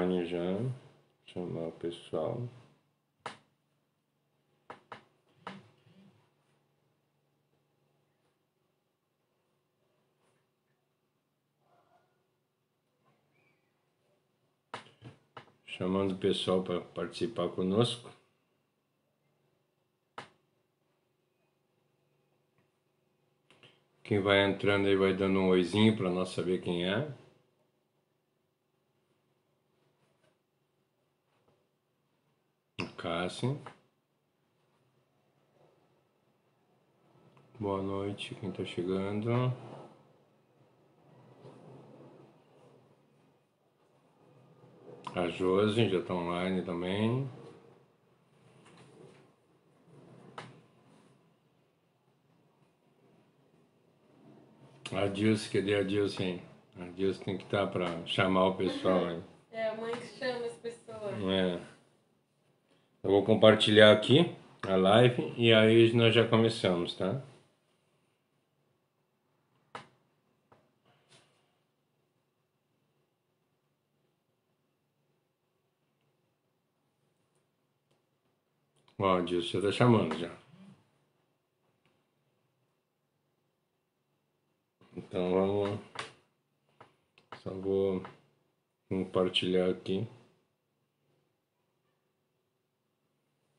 online já. Chamar o pessoal. Chamando o pessoal para participar conosco. Quem vai entrando aí vai dando um oizinho para nós saber quem é. Cássio. Boa noite, quem está chegando. A Josi já está online também. A Dilce, cadê a Dilce, hein? A Dilce tem que estar para chamar o pessoal, hein? É a mãe que chama as pessoas. É. Eu vou compartilhar aqui a live e aí nós já começamos, tá? Ó, a Dilce já está chamando já. Então vamos... Só vou compartilhar aqui.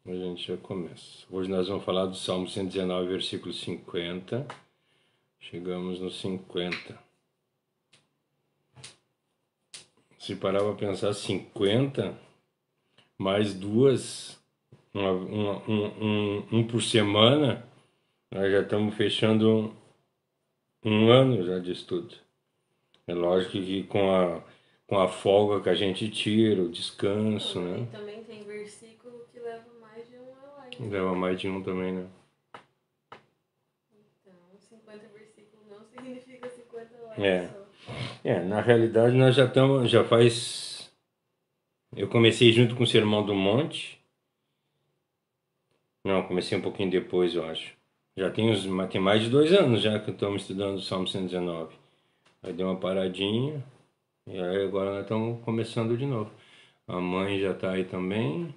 A gente já começa. Hoje nós vamos falar do Salmo 119, versículo 50. Chegamos no 50. Se parar para pensar, 50 mais duas, um por semana, nós já estamos fechando um ano já de estudo. É lógico que com a folga que a gente tira, o descanso, né? E também tem versículo que leva mais de uma live. Leva mais de um também, né? Então, 50 versículos não significa 50 lives só. Na realidade nós já faz... Eu comecei junto com o Sermão do Monte. Não, comecei um pouquinho depois, eu acho. Já tem mais de 2 anos já que estamos estudando o Salmo 119. Aí deu uma paradinha. E aí agora nós estamos começando de novo. A mãe já está aí também.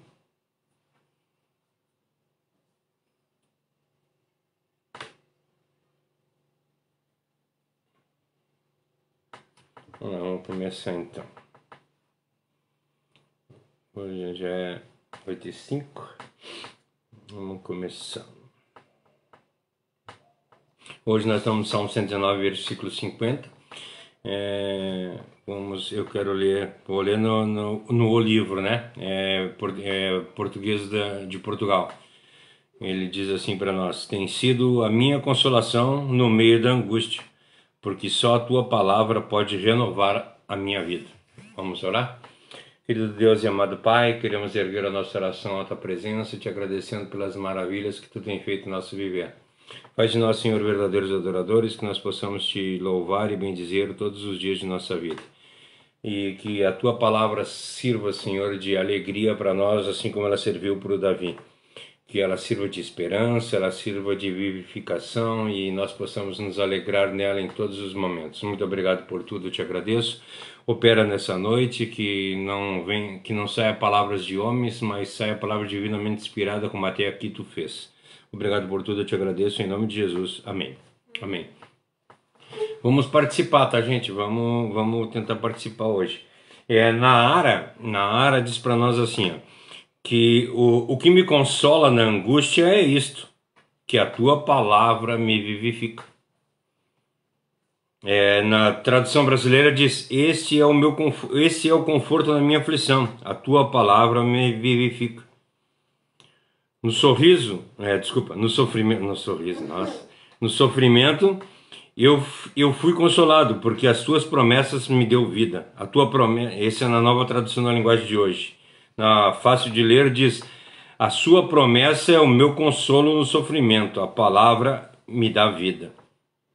Vamos começar então. Hoje já é 8h05. Vamos começar. Hoje nós estamos no Salmo 119, versículo 50. Eu quero ler, vou ler no livro, né? Português de Portugal. Ele diz assim para nós: tem sido a minha consolação no meio da angústia, porque só a tua palavra pode renovar a minha vida. Vamos orar? Querido Deus e amado Pai, queremos erguer a nossa oração à tua presença, te agradecendo pelas maravilhas que tu tem feito no nosso viver. Faz de nós, Senhor, verdadeiros adoradores, que nós possamos te louvar e bendizer todos os dias de nossa vida. E que a tua palavra sirva, Senhor, de alegria para nós, assim como ela serviu para o Davi. Que ela sirva de esperança, ela sirva de vivificação e nós possamos nos alegrar nela em todos os momentos. Muito obrigado por tudo, eu te agradeço. Opera nessa noite, que não saia palavras de homens, mas saia palavra divinamente inspirada como até aqui tu fez. Obrigado por tudo, eu te agradeço, em nome de Jesus. Amém. Amém. Vamos participar, tá, gente? Vamos tentar participar hoje. Na Ara diz para nós assim, ó, que o que me consola na angústia é isto, que a tua palavra me vivifica. Na tradução brasileira diz: este é o conforto na minha aflição, a tua palavra me vivifica. No sofrimento eu fui consolado, porque as tuas promessas me deu vida. A tua promessa, essa é na nova tradução na linguagem de hoje. Na fácil de ler diz: a sua promessa é o meu consolo no sofrimento, a palavra me dá vida.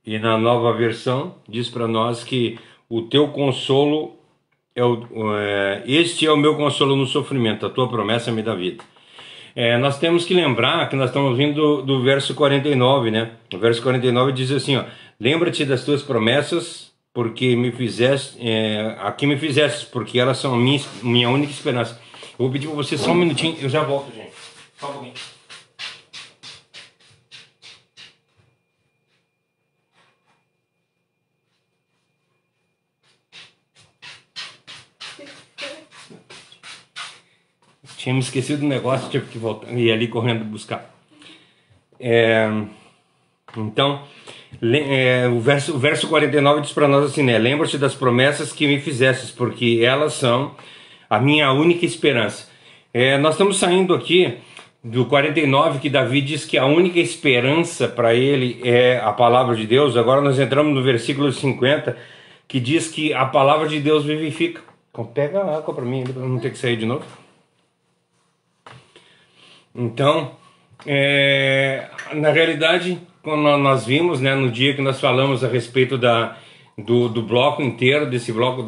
E na nova versão diz para nós que o teu consolo este é o meu consolo no sofrimento, a tua promessa me dá vida. Nós temos que lembrar que nós estamos vindo do verso 49, né? O verso 49 diz assim, ó: lembra-te das tuas promessas, porque me fizeste, aqui me fizeste, porque elas são a minha única esperança. Eu vou pedir para você só um minutinho, eu já volto, gente. Só um pouquinho. Tinha me esquecido do negócio, tive que voltar e ir ali correndo buscar. Então, o verso 49 diz para nós assim, né? Lembra-te das promessas que me fizestes, porque elas são a minha única esperança. Nós estamos saindo aqui do 49, que Davi diz que a única esperança para ele é a palavra de Deus. Agora nós entramos no versículo 50, que diz que a palavra de Deus vivifica. Pega a água para mim, para não ter que sair de novo. Então, na realidade, quando nós vimos, né, no dia que nós falamos a respeito do bloco inteiro, desse bloco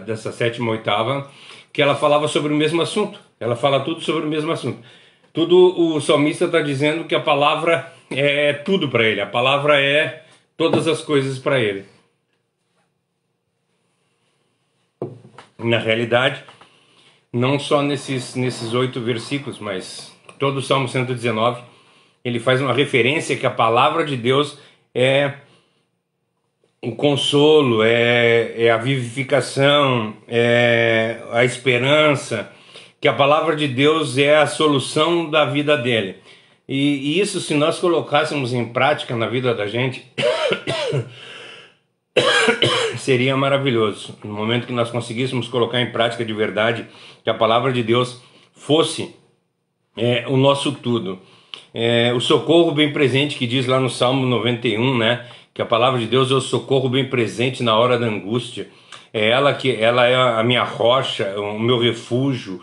dessa 7ª, 8ª, que ela falava sobre o mesmo assunto. Ela fala tudo sobre o mesmo assunto. Tudo o salmista está dizendo que a palavra é tudo para ele. A palavra é todas as coisas para ele. Na realidade, não só nesses 8 versículos, mas todo o Salmo 119, ele faz uma referência que a palavra de Deus é o consolo, é a vivificação, é a esperança, que a palavra de Deus é a solução da vida dele. E isso, se nós colocássemos em prática na vida da gente, seria maravilhoso. No momento que nós conseguíssemos colocar em prática de verdade, que a palavra de Deus fosse o nosso tudo. O socorro bem presente, que diz lá no Salmo 91, né? Que a palavra de Deus é o socorro bem presente na hora da angústia. Ela é a minha rocha, o meu refúgio.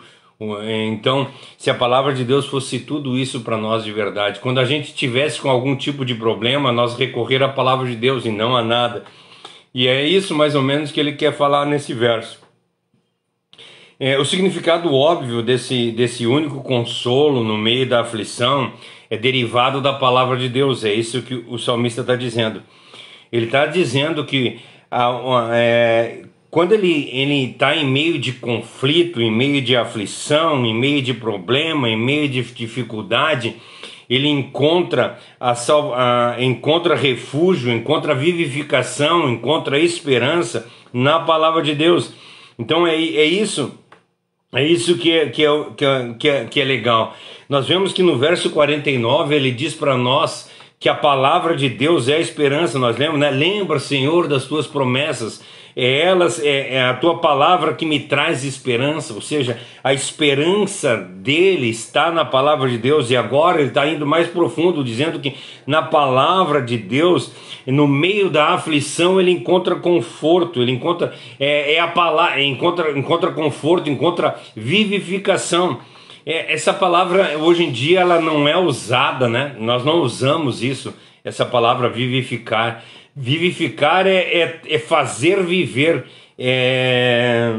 Então, se a palavra de Deus fosse tudo isso para nós de verdade, quando a gente tivesse com algum tipo de problema, nós recorrer à palavra de Deus e não a nada. E é isso mais ou menos que ele quer falar nesse verso. O significado óbvio desse único consolo no meio da aflição é derivado da palavra de Deus. É isso que o salmista está dizendo. Ele está dizendo que quando ele está em meio de conflito, em meio de aflição, em meio de problema, em meio de dificuldade, ele encontra refúgio, encontra vivificação, encontra esperança na palavra de Deus. Então é isso que é legal. Nós vemos que no verso 49 ele diz para nós que a palavra de Deus é a esperança. Nós lemos, né? Lembra, Senhor, das tuas promessas. É a tua palavra que me traz esperança. Ou seja, a esperança dele está na palavra de Deus. E agora ele está indo mais profundo, dizendo que na palavra de Deus, no meio da aflição, ele encontra conforto. Ele encontra a palavra, encontra conforto, encontra vivificação. Essa palavra hoje em dia ela não é usada, né? Nós não usamos isso, essa palavra vivificar. Vivificar é fazer viver, é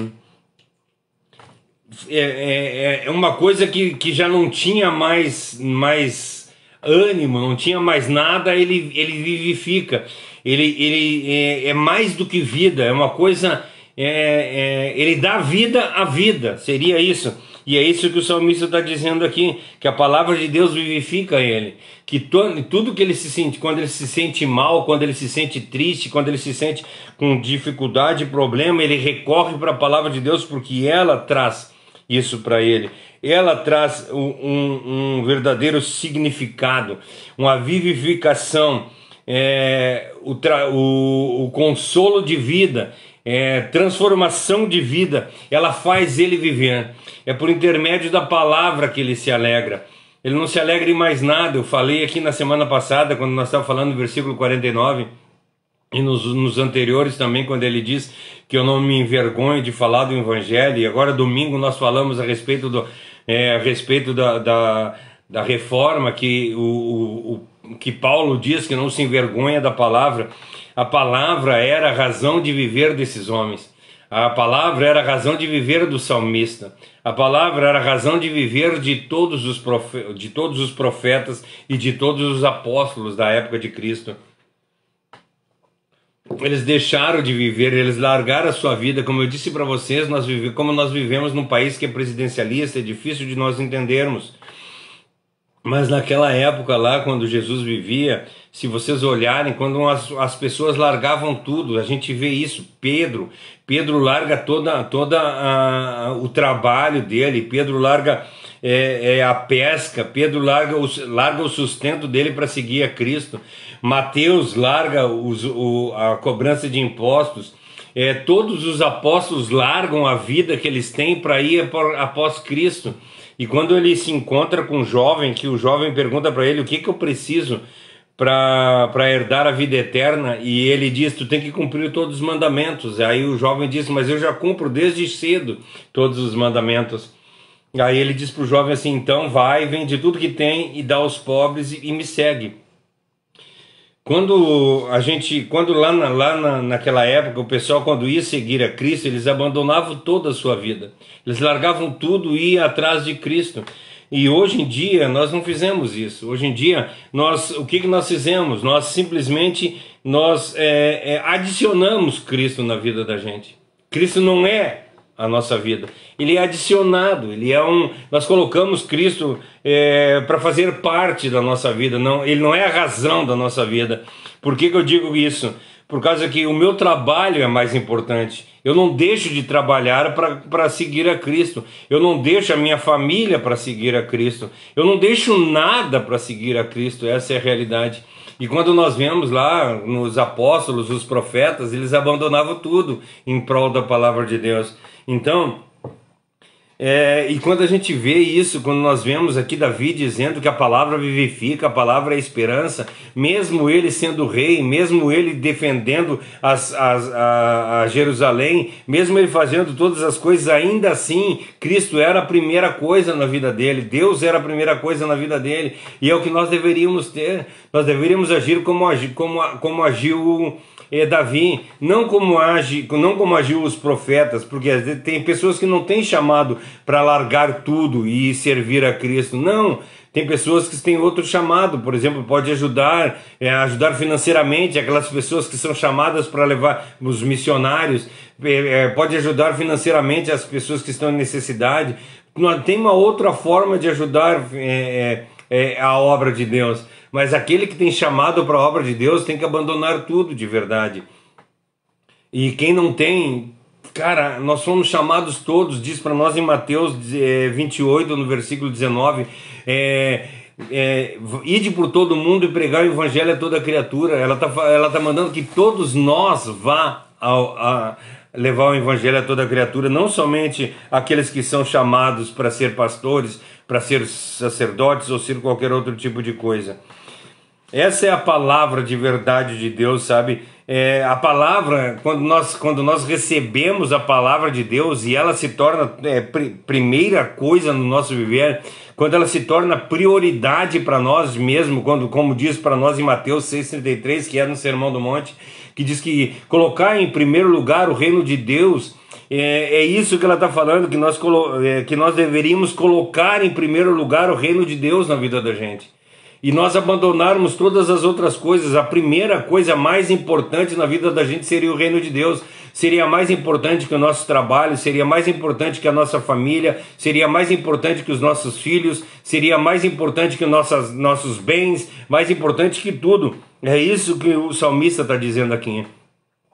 uma coisa que já não tinha mais ânimo, não tinha mais nada, ele vivifica. Ele é mais do que vida, é uma coisa, ele dá vida à vida, seria isso. E é isso que o salmista está dizendo aqui, que a palavra de Deus vivifica ele, que tudo que ele se sente, quando ele se sente mal, quando ele se sente triste, quando ele se sente com dificuldade, problema, ele recorre para a palavra de Deus, porque ela traz isso para ele. Ela traz um verdadeiro significado, uma vivificação, o consolo de vida, transformação de vida. Ela faz ele viver. É por intermédio da palavra que ele se alegra. Ele não se alegra em mais nada. Eu falei aqui na semana passada, quando nós estávamos falando do versículo 49, e nos anteriores também, quando ele diz que eu não me envergonho de falar do Evangelho. E agora domingo nós falamos a respeito da reforma, que Paulo diz que não se envergonha da palavra. A palavra era a razão de viver desses homens. A palavra era a razão de viver do salmista. A palavra era a razão de viver de todos os profetas e de todos os apóstolos da época de Cristo. eles deixaram de viver, eles largaram a sua vida. Como eu disse para vocês, como nós vivemos num país que é presidencialista, é difícil de nós entendermos. Mas naquela época lá, quando Jesus vivia, se vocês olharem, quando as pessoas largavam tudo, a gente vê isso. Pedro larga o trabalho dele, Pedro larga a pesca, Pedro larga o sustento dele para seguir a Cristo. Mateus larga a cobrança de impostos. Todos os apóstolos largam a vida que eles têm para ir após Cristo. E quando ele se encontra com um jovem, que o jovem pergunta para ele: o que eu preciso para herdar a vida eterna? E ele diz: tu tem que cumprir todos os mandamentos. Aí o jovem diz: mas eu já cumpro desde cedo todos os mandamentos. Aí ele diz para o jovem assim: então vai, vende tudo que tem e dá aos pobres e me segue. Quando naquela época, o pessoal, quando ia seguir a Cristo, eles abandonavam toda a sua vida. Eles largavam tudo e iam atrás de Cristo. E hoje em dia, nós não fizemos isso. Hoje em dia, o que nós fizemos? Nós simplesmente adicionamos Cristo na vida da gente. Cristo não é a nossa vida, ele é adicionado, nós colocamos Cristo para fazer parte da nossa vida, ele não é a razão da nossa vida. Por que eu digo isso? Por causa que o meu trabalho é mais importante. Eu não deixo de trabalhar para seguir a Cristo, eu não deixo a minha família para seguir a Cristo, eu não deixo nada para seguir a Cristo. Essa é a realidade. E quando nós vemos lá nos apóstolos, os profetas, eles abandonavam tudo em prol da palavra de Deus. Então, e quando a gente vê isso, quando nós vemos aqui Davi dizendo que a palavra vivifica, a palavra é esperança, mesmo ele sendo rei, mesmo ele defendendo a Jerusalém, mesmo ele fazendo todas as coisas, ainda assim, Cristo era a primeira coisa na vida dele, Deus era a primeira coisa na vida dele, e é o que nós deveríamos ter. Nós deveríamos agir como agiu Davi, não como agiu os profetas, porque tem pessoas que não têm chamado para largar tudo e servir a Cristo. Não, tem pessoas que têm outro chamado. Por exemplo, pode ajudar financeiramente aquelas pessoas que são chamadas para levar os missionários, pode ajudar financeiramente as pessoas que estão em necessidade. Tem uma outra forma de ajudar a obra de Deus. Mas aquele que tem chamado para a obra de Deus tem que abandonar tudo de verdade. E quem não tem, cara, nós fomos chamados todos, diz para nós em Mateus 28, no versículo 19, ide por todo mundo e pregar o evangelho a toda criatura. Ela tá mandando que todos nós vá levar o evangelho a toda criatura, não somente aqueles que são chamados para ser pastores, para ser sacerdotes ou ser qualquer outro tipo de coisa. Essa é a palavra de verdade de Deus, sabe? A palavra, quando nós recebemos a palavra de Deus e ela se torna primeira coisa no nosso viver, quando ela se torna prioridade para nós mesmos, como diz para nós em Mateus 6,33, que é no Sermão do Monte, que diz que colocar em primeiro lugar o reino de Deus, é isso que ela está falando, que nós deveríamos colocar em primeiro lugar o reino de Deus na vida da gente. E nós abandonarmos todas as outras coisas. A primeira coisa mais importante na vida da gente seria o reino de Deus. Seria mais importante que o nosso trabalho, seria mais importante que a nossa família, seria mais importante que os nossos filhos, seria mais importante que os nossos bens, mais importante que tudo. É isso que o salmista está dizendo aqui.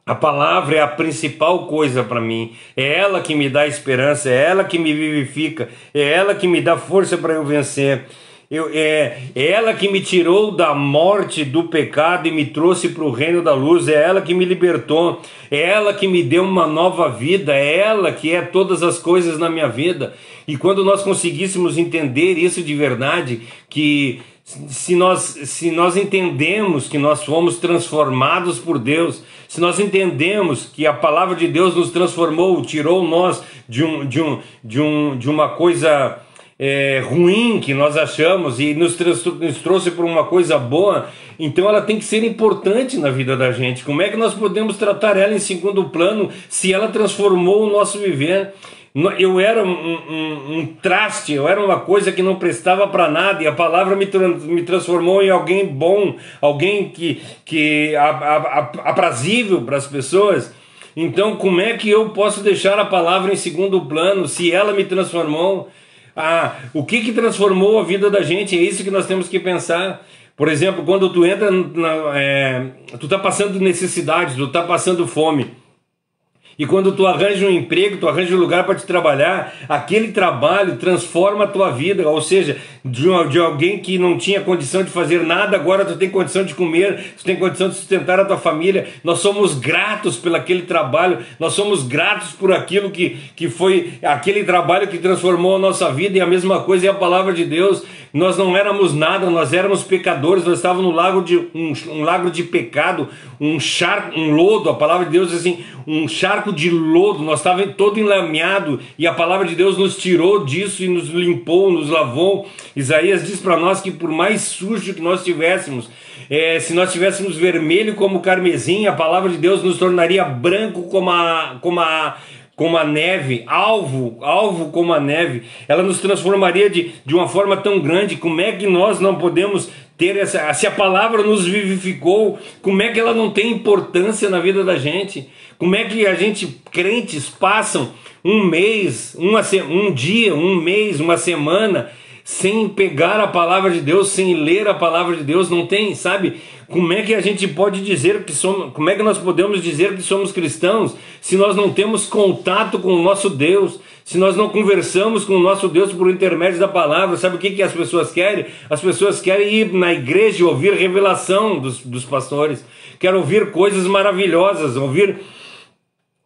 A palavra é a principal coisa para mim, é ela que me dá esperança, é ela que me vivifica, é ela que me dá força para eu vencer. É ela que me tirou da morte, do pecado e me trouxe para o reino da luz. É ela que me libertou, é ela que me deu uma nova vida, é ela que é todas as coisas na minha vida. E quando nós conseguíssemos entender isso de verdade, que se nós entendemos que nós fomos transformados por Deus, se nós entendemos que a palavra de Deus nos transformou, tirou nós de uma coisa ruim que nós achamos e nos trouxe para uma coisa boa, então ela tem que ser importante na vida da gente. Como é que nós podemos tratar ela em segundo plano se ela transformou o nosso viver? Eu era um traste, eu era uma coisa que não prestava para nada, e a palavra me transformou em alguém bom, alguém aprazível para as pessoas. Então, como é que eu posso deixar a palavra em segundo plano se ela me transformou? O que transformou a vida da gente? É isso que nós temos que pensar. Por exemplo, quando tu entra, tu está passando necessidade, tu está passando fome. E quando tu arranja um emprego, tu arranja um lugar para te trabalhar, aquele trabalho transforma a tua vida, ou seja, de alguém que não tinha condição de fazer nada, agora tu tem condição de comer, tu tem condição de sustentar a tua família. Nós somos gratos por aquele trabalho, nós somos gratos por aquilo que foi aquele trabalho que transformou a nossa vida, e a mesma coisa é a palavra de Deus. Nós não éramos nada, nós éramos pecadores, nós estávamos no lago de um lago de pecado, um lodo, a palavra de Deus diz assim, um charco de lodo, nós estávamos todo enlameado, e a palavra de Deus nos tirou disso e nos limpou, nos lavou. Isaías diz para nós que por mais sujo que nós estivéssemos, se nós tivéssemos vermelho como carmesim, a palavra de Deus nos tornaria branco como a neve, alvo como a neve. Ela nos transformaria de uma forma tão grande. Como é que nós não podemos ter se a palavra nos vivificou, como é que ela não tem importância na vida da gente? Como é que a gente, crentes, passam um mês, um dia, um mês, uma semana sem pegar a palavra de Deus, sem ler a palavra de Deus? Não tem, sabe? Como é que a gente pode dizer que somos, como é que nós podemos dizer que somos cristãos se nós não temos contato com o nosso Deus, se nós não conversamos com o nosso Deus por intermédio da palavra? Sabe o que as pessoas querem? As pessoas querem ir na igreja e ouvir revelação dos pastores, querem ouvir coisas maravilhosas, ouvir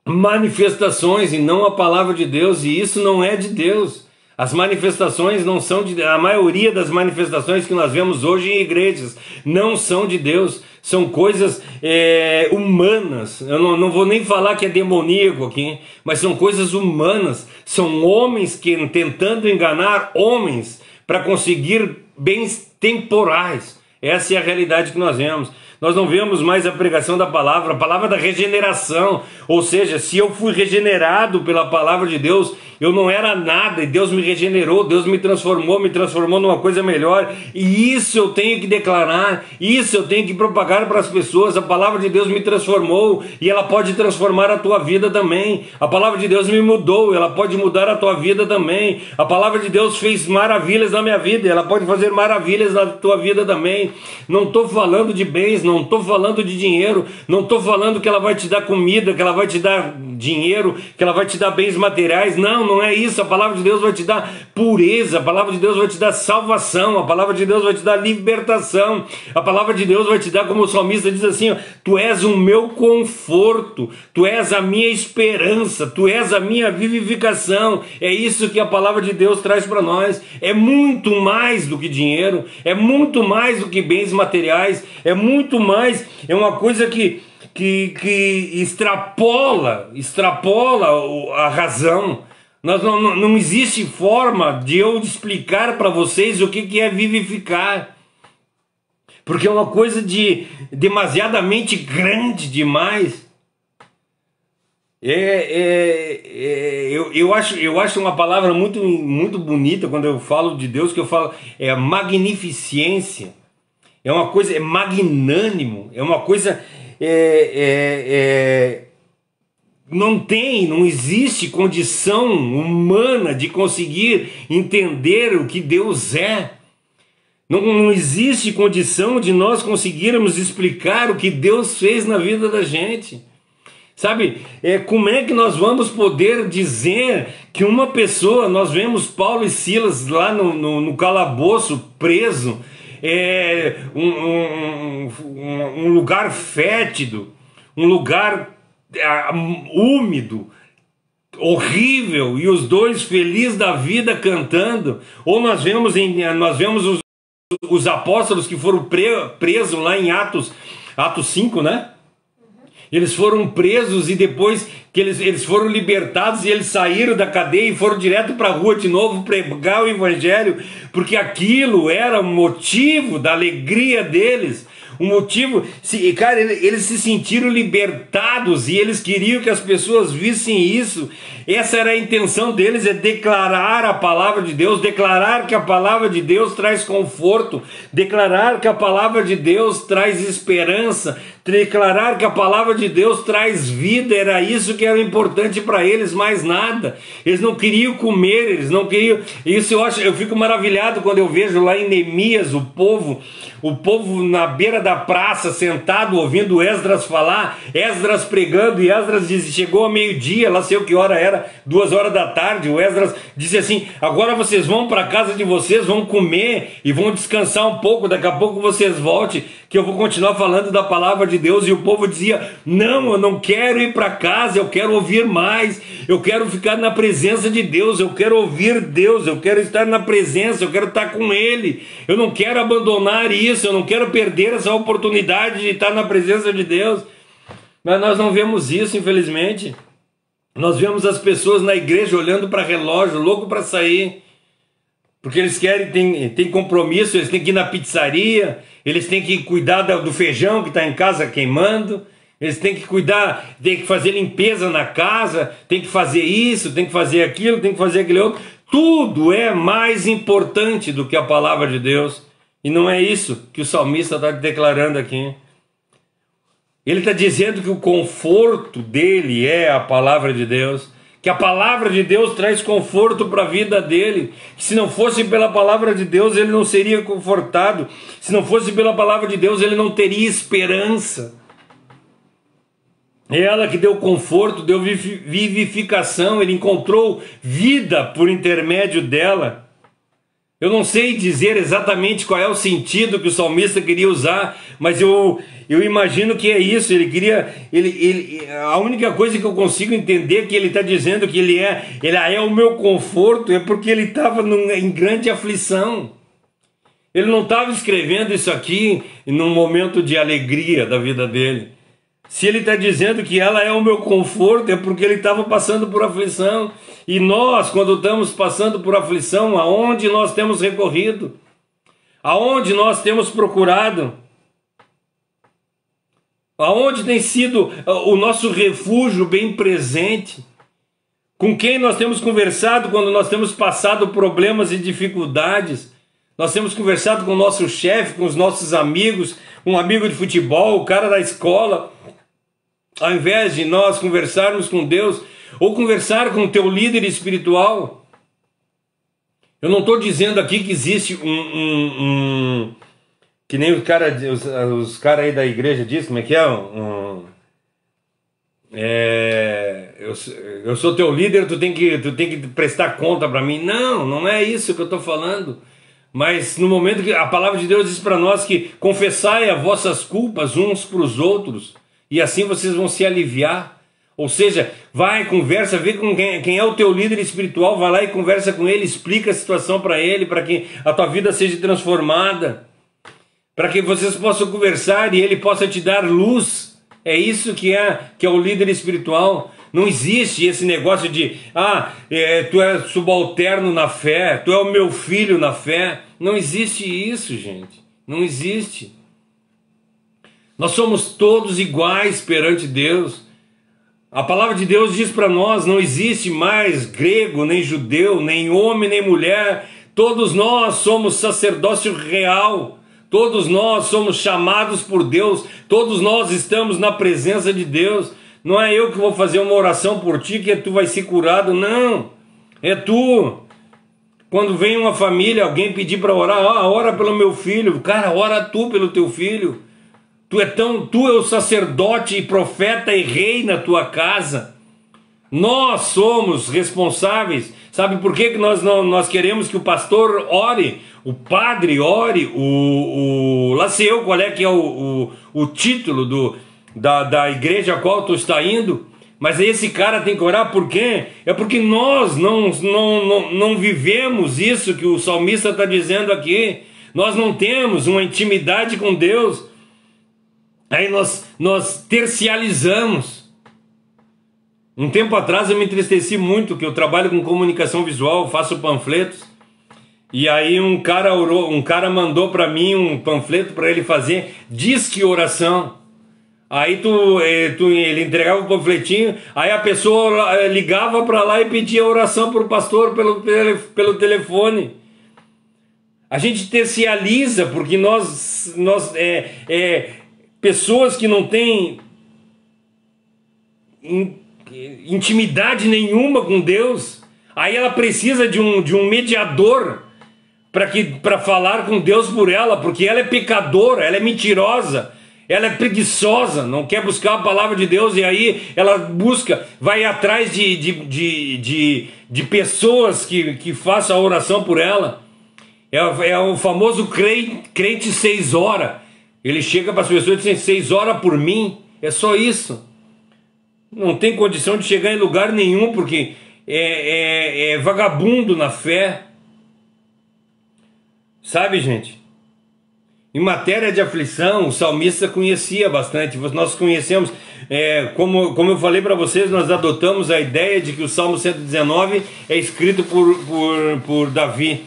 manifestações e não a palavra de Deus, e isso não é de Deus. As manifestações não são de Deus. A maioria das manifestações que nós vemos hoje em igrejas não são de Deus, são coisas humanas. Eu não vou nem falar que é demoníaco aqui, mas são coisas humanas, são homens tentando enganar homens para conseguir bens temporais. Essa é a realidade que nós vemos. Nós não vemos mais a pregação da palavra, a palavra da regeneração. Ou seja, se eu fui regenerado pela palavra de Deus, eu não era nada e Deus me regenerou, Deus me transformou numa coisa melhor. E isso eu tenho que declarar, isso eu tenho que propagar para as pessoas. A palavra de Deus me transformou e ela pode transformar a tua vida também. A palavra de Deus me mudou, ela pode mudar a tua vida também. A palavra de Deus fez maravilhas na minha vida, ela pode fazer maravilhas na tua vida também. Não estou falando de bens, não estou falando de dinheiro, não estou falando que ela vai te dar comida, que ela vai te dar dinheiro, que ela vai te dar bens materiais. Não é isso. A palavra de Deus vai te dar pureza, a palavra de Deus vai te dar salvação, a palavra de Deus vai te dar libertação, a palavra de Deus vai te dar, como o salmista diz assim, tu és o meu conforto, tu és a minha esperança, tu és a minha vivificação. É isso que a palavra de Deus traz para nós. É muito mais do que dinheiro, é muito mais do que bens materiais, é muito mais, é uma coisa que extrapola a razão. Não existe forma de eu explicar para vocês o que é vivificar, porque é uma coisa demasiadamente grande demais. Eu acho uma palavra muito, muito bonita quando eu falo de Deus, que eu falo é a magnificência. É uma coisa, é magnânimo, é uma coisa, não existe condição humana de conseguir entender o que Deus é. Não existe condição de nós conseguirmos explicar o que Deus fez na vida da gente. Sabe, como é que nós vamos poder dizer que uma pessoa, nós vemos Paulo e Silas lá no calabouço, preso, um lugar fétido, um lugar úmido, horrível, e os dois felizes da vida cantando. Ou nós vemos os apóstolos que foram presos lá em Atos 5, né? Eles foram presos e depois que eles foram libertados e eles saíram da cadeia e foram direto para a rua de novo pregar o evangelho, porque aquilo era o motivo da alegria deles. O motivo, cara, eles se sentiram libertados e eles queriam que as pessoas vissem isso. Essa era a intenção deles, é declarar a palavra de Deus, declarar que a palavra de Deus traz conforto, declarar que a palavra de Deus traz esperança, declarar que a palavra de Deus traz vida. Era isso que era importante para eles, mais nada. Eles não queriam comer, eles não queriam. Isso eu fico maravilhado quando eu vejo lá em Neemias o povo na beira da praça, sentado, ouvindo Esdras falar, Esdras pregando, e Esdras disse, chegou ao meio-dia, lá sei o que hora era, 2 horas da tarde, o Esdras disse assim, agora vocês vão para a casa de vocês, vão comer e vão descansar um pouco, daqui a pouco vocês voltem, que eu vou continuar falando da palavra de Deus. E o povo dizia, não, eu não quero ir para casa, eu quero ouvir mais, eu quero ficar na presença de Deus, eu quero ouvir Deus, eu quero estar na presença, eu quero estar com Ele, eu não quero abandonar isso, eu não quero perder essa oportunidade de estar na presença de Deus. Mas nós não vemos isso, infelizmente. Nós vemos as pessoas na igreja olhando para relógio, louco para sair, porque eles querem, tem compromisso, eles têm que ir na pizzaria, eles têm que cuidar do feijão que está em casa queimando, eles têm que cuidar, têm que fazer limpeza na casa, têm que fazer isso, têm que fazer aquilo, têm que fazer aquele outro. Tudo é mais importante do que a palavra de Deus. E não é isso que o salmista está declarando aqui. Ele está dizendo que o conforto dele é a palavra de Deus, que a palavra de Deus traz conforto para a vida dele. Se não fosse pela palavra de Deus, ele não seria confortado. Se não fosse pela palavra de Deus, ele não teria esperança. É ela que deu conforto, deu vivificação, ele encontrou vida por intermédio dela. Eu não sei dizer exatamente qual é o sentido que o salmista queria usar, mas eu imagino que é isso. Ele queria, a única coisa que eu consigo entender que ele está dizendo que ele é o meu conforto, é porque ele estava em grande aflição. Ele não estava escrevendo isso aqui num momento de alegria da vida dele. Se ele está dizendo que ela é o meu conforto, é porque ele estava passando por aflição. E nós, quando estamos passando por aflição, aonde nós temos recorrido? Aonde nós temos procurado? Aonde tem sido o nosso refúgio bem presente? Com quem nós temos conversado quando nós temos passado problemas e dificuldades? Nós temos conversado com o nosso chefe, com os nossos amigos, um amigo de futebol, o cara da escola. Ao invés de nós conversarmos com Deus, ou conversar com o teu líder espiritual. Eu não estou dizendo aqui que existe que nem os cara aí da igreja dizem, como é que é? Eu sou teu líder, tu tem que prestar conta para mim. Não, não é isso que eu estou falando. Mas no momento que a palavra de Deus diz para nós que confessai as vossas culpas uns para os outros, e assim vocês vão se aliviar. Ou seja, vai, conversa, vê com quem é o teu líder espiritual, vai lá e conversa com ele, explica a situação para ele, para que a tua vida seja transformada, para que vocês possam conversar e ele possa te dar luz. É isso que é o líder espiritual. Não existe esse negócio de, tu é subalterno na fé, tu é o meu filho na fé. Não existe isso, gente. Não existe. Nós somos todos iguais perante Deus. A palavra de Deus diz para nós, não existe mais grego, nem judeu, nem homem, nem mulher. Todos nós somos sacerdócio real. Todos nós somos chamados por Deus. Todos nós estamos na presença de Deus. Não é eu que vou fazer uma oração por ti, que tu vai ser curado. Não, é tu. Quando vem uma família, alguém pedir para orar, ora pelo meu filho. Cara, ora tu pelo teu filho. Tu é o sacerdote e profeta e rei na tua casa. Nós somos responsáveis. Sabe por que nós queremos que o pastor ore, o padre ore, lá sei eu qual é que é o título da igreja a qual tu está indo, mas esse cara tem que orar. Por quê? É porque nós não vivemos isso que o salmista está dizendo aqui. Nós não temos uma intimidade com Deus. Aí nós tercializamos. Um tempo atrás eu me entristeci muito, que eu trabalho com comunicação visual, faço panfletos, e aí um cara mandou para mim um panfleto para ele fazer disque oração. Aí ele entregava o panfletinho, aí a pessoa ligava para lá e pedia oração para o pastor pelo telefone. A gente tercializa, porque nós pessoas que não têm intimidade nenhuma com Deus, aí ela precisa de um mediador para falar com Deus por ela, porque ela é pecadora, ela é mentirosa, ela é preguiçosa, não quer buscar a palavra de Deus, e aí ela vai atrás de pessoas que façam a oração por ela. É o famoso crente 6 horas. Ele chega para as pessoas e diz: 6 horas por mim, é só isso. Não tem condição de chegar em lugar nenhum, porque é vagabundo na fé. Sabe, gente? Em matéria de aflição, o salmista conhecia bastante. Nós conhecemos, como eu falei para vocês, nós adotamos a ideia de que o Salmo 119 é escrito por Davi.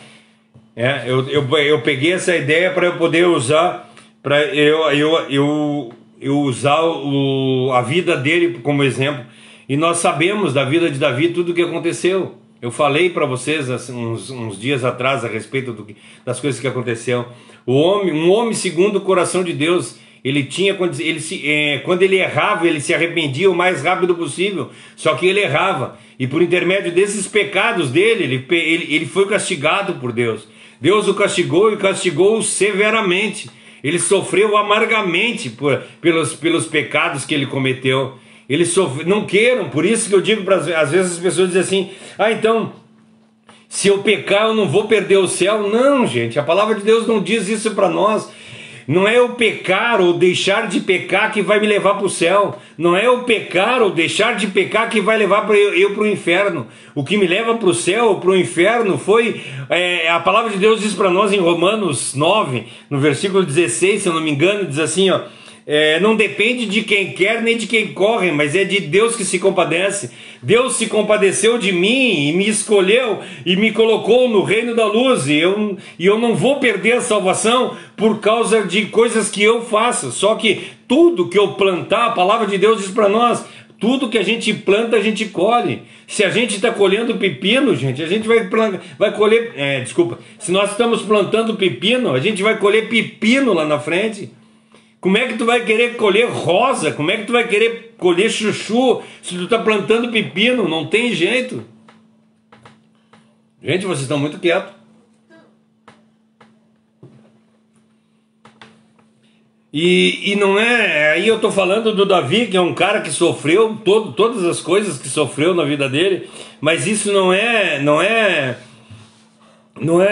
Eu peguei essa ideia para eu poder usar, para eu usar a vida dele como exemplo. E nós sabemos da vida de Davi tudo o que aconteceu. Eu falei para vocês uns dias atrás a respeito das coisas que aconteceram. Um homem segundo o coração de Deus, quando ele errava, ele se arrependia o mais rápido possível. Só que ele errava, e por intermédio desses pecados dele, ele foi castigado por Deus. Deus o castigou, e castigou severamente. Ele sofreu amargamente pelos pecados que ele cometeu. Não queiram, por isso que eu digo, às vezes as pessoas dizem assim: então, se eu pecar eu não vou perder o céu. Não, gente, a palavra de Deus não diz isso para nós. Não é o pecar ou deixar de pecar que vai me levar para o céu. Não é o pecar ou deixar de pecar que vai levar eu para o inferno. O que me leva para o céu ou para o inferno foi... a palavra de Deus diz para nós em Romanos 9, no versículo 16, se eu não me engano, diz assim, não depende de quem quer nem de quem corre, mas é de Deus que se compadece. Deus se compadeceu de mim e me escolheu e me colocou no reino da luz, e eu não vou perder a salvação por causa de coisas que eu faço. Só que tudo que eu plantar, a palavra de Deus diz para nós, tudo que a gente planta a gente colhe. Se a gente está colhendo pepino, gente, a gente vai colher, se nós estamos plantando pepino, a gente vai colher pepino lá na frente. Como é que tu vai querer colher rosa? Como é que tu vai querer colher chuchu se tu está plantando pepino? Não tem jeito. Gente, vocês estão muito quietos. E não é... Aí eu estou falando do Davi, que é um cara que sofreu todas as coisas que sofreu na vida dele. Mas isso não é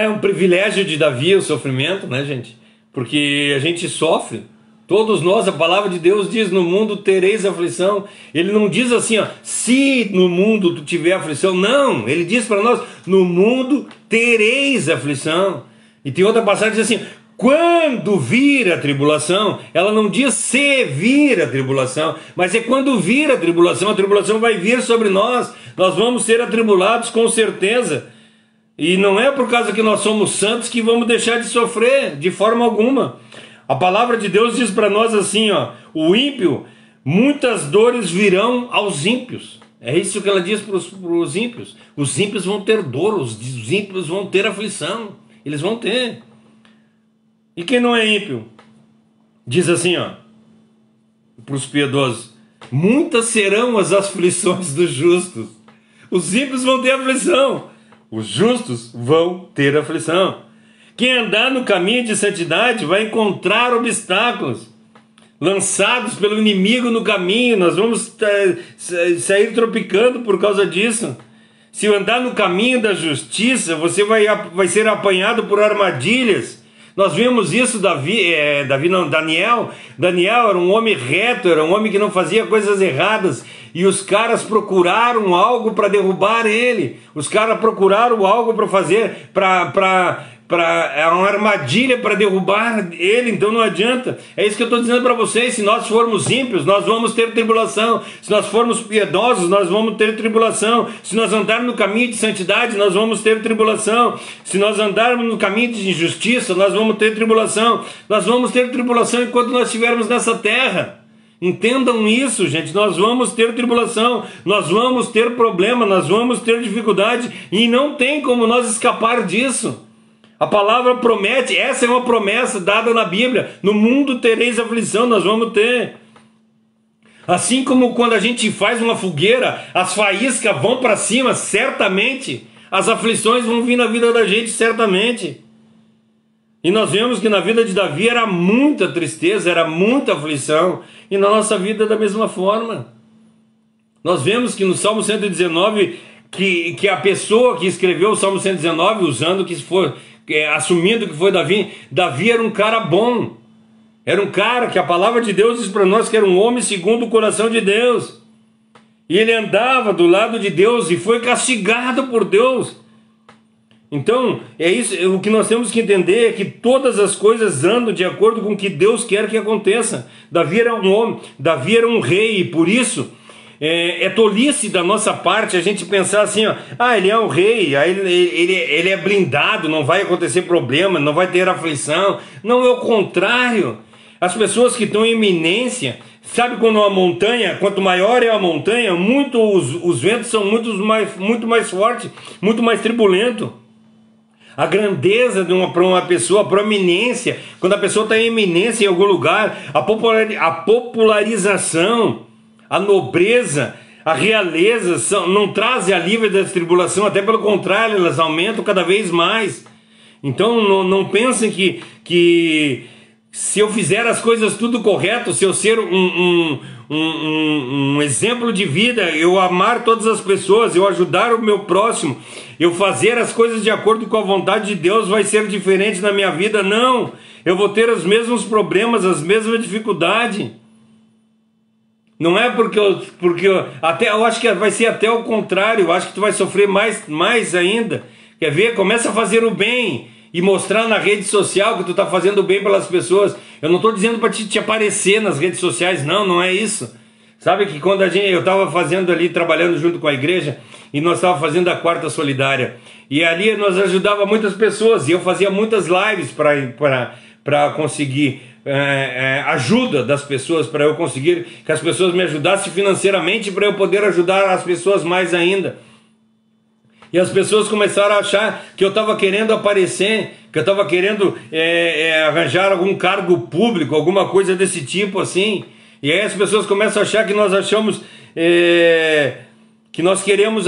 um privilégio de Davi, o sofrimento, né, gente? Porque a gente sofre. Todos nós, a palavra de Deus diz: no mundo tereis aflição. Ele não diz assim, se no mundo tu tiver aflição. Não, ele diz para nós: no mundo tereis aflição. E tem outra passagem que diz assim: quando vir a tribulação. Ela não diz se vir a tribulação, mas é quando vir a tribulação vai vir sobre nós. Nós vamos ser atribulados com certeza. E não é por causa que nós somos santos que vamos deixar de sofrer, de forma alguma. A palavra de Deus diz para nós assim, o ímpio, muitas dores virão aos ímpios. É isso que ela diz para os ímpios. Os ímpios vão ter dor, os ímpios vão ter aflição. Eles vão ter. E quem não é ímpio? Diz assim, para os piedosos: muitas serão as aflições dos justos. Os ímpios vão ter aflição, os justos vão ter aflição. Quem andar no caminho de santidade vai encontrar obstáculos lançados pelo inimigo no caminho. Nós vamos sair tropicando por causa disso. Se andar no caminho da justiça, você vai ser apanhado por armadilhas. Nós vimos isso, Daniel. Daniel era um homem reto, era um homem que não fazia coisas erradas. E os caras procuraram algo para derrubar ele. Os caras procuraram algo para fazer, para é uma armadilha para derrubar ele, então não adianta. É isso que eu estou dizendo para vocês. Se nós formos ímpios, nós vamos ter tribulação. Se nós formos piedosos, nós vamos ter tribulação. Se nós andarmos no caminho de santidade, nós vamos ter tribulação. Se nós andarmos no caminho de injustiça, nós vamos ter tribulação. Nós vamos ter tribulação enquanto nós estivermos nessa terra. Entendam isso, gente. Nós vamos ter tribulação, nós vamos ter problema, nós vamos ter dificuldade, e não tem como nós escapar disso. A palavra promete, essa é uma promessa dada na Bíblia: no mundo tereis aflição. Nós vamos ter. Assim como quando a gente faz uma fogueira, as faíscas vão para cima, certamente as aflições vão vir na vida da gente, certamente. E nós vemos que na vida de Davi era muita tristeza, era muita aflição, e na nossa vida da mesma forma. Nós vemos que no Salmo 119, que a pessoa que escreveu o Salmo 119, assumindo que foi Davi, Davi era um cara bom, era um cara que a palavra de Deus diz para nós que era um homem segundo o coração de Deus, e ele andava do lado de Deus e foi castigado por Deus. Então, é isso, o que nós temos que entender é que todas as coisas andam de acordo com o que Deus quer que aconteça. Davi era um homem, Davi era um rei, e por isso é tolice da nossa parte a gente pensar assim, ó, ele é um rei, ele é blindado, não vai acontecer problema, não vai ter aflição. Não, é o contrário. As pessoas que estão em eminência, sabe quando uma montanha, quanto maior é a montanha, os ventos são muito mais fortes, muito mais turbulentos. A grandeza para uma pessoa, a proeminência, quando a pessoa está em eminência em algum lugar, a popularização, a nobreza, a realeza não trazem alívio da tribulação, até pelo contrário, elas aumentam cada vez mais. Então não pensem que se eu fizer as coisas tudo correto, se eu ser um exemplo de vida, eu amar todas as pessoas, eu ajudar o meu próximo, eu fazer as coisas de acordo com a vontade de Deus, vai ser diferente na minha vida. Não, eu vou ter os mesmos problemas, as mesmas dificuldades. Não é porque eu acho que vai ser até o contrário. Eu acho que tu vai sofrer mais ainda. Quer ver? Começa a fazer o bem e mostrar na rede social que tu está fazendo o bem pelas pessoas. Eu não estou dizendo para te aparecer nas redes sociais, não é isso. Sabe que quando eu estava fazendo ali, trabalhando junto com a igreja, e nós estávamos fazendo a quarta solidária, e ali nós ajudava muitas pessoas, e eu fazia muitas lives para conseguir ajuda das pessoas, para eu conseguir que as pessoas me ajudassem financeiramente, para eu poder ajudar as pessoas mais ainda. E as pessoas começaram a achar que eu estava querendo aparecer, que eu estava querendo arranjar algum cargo público, alguma coisa desse tipo assim. E aí as pessoas começam a achar que nós achamos que nós queremos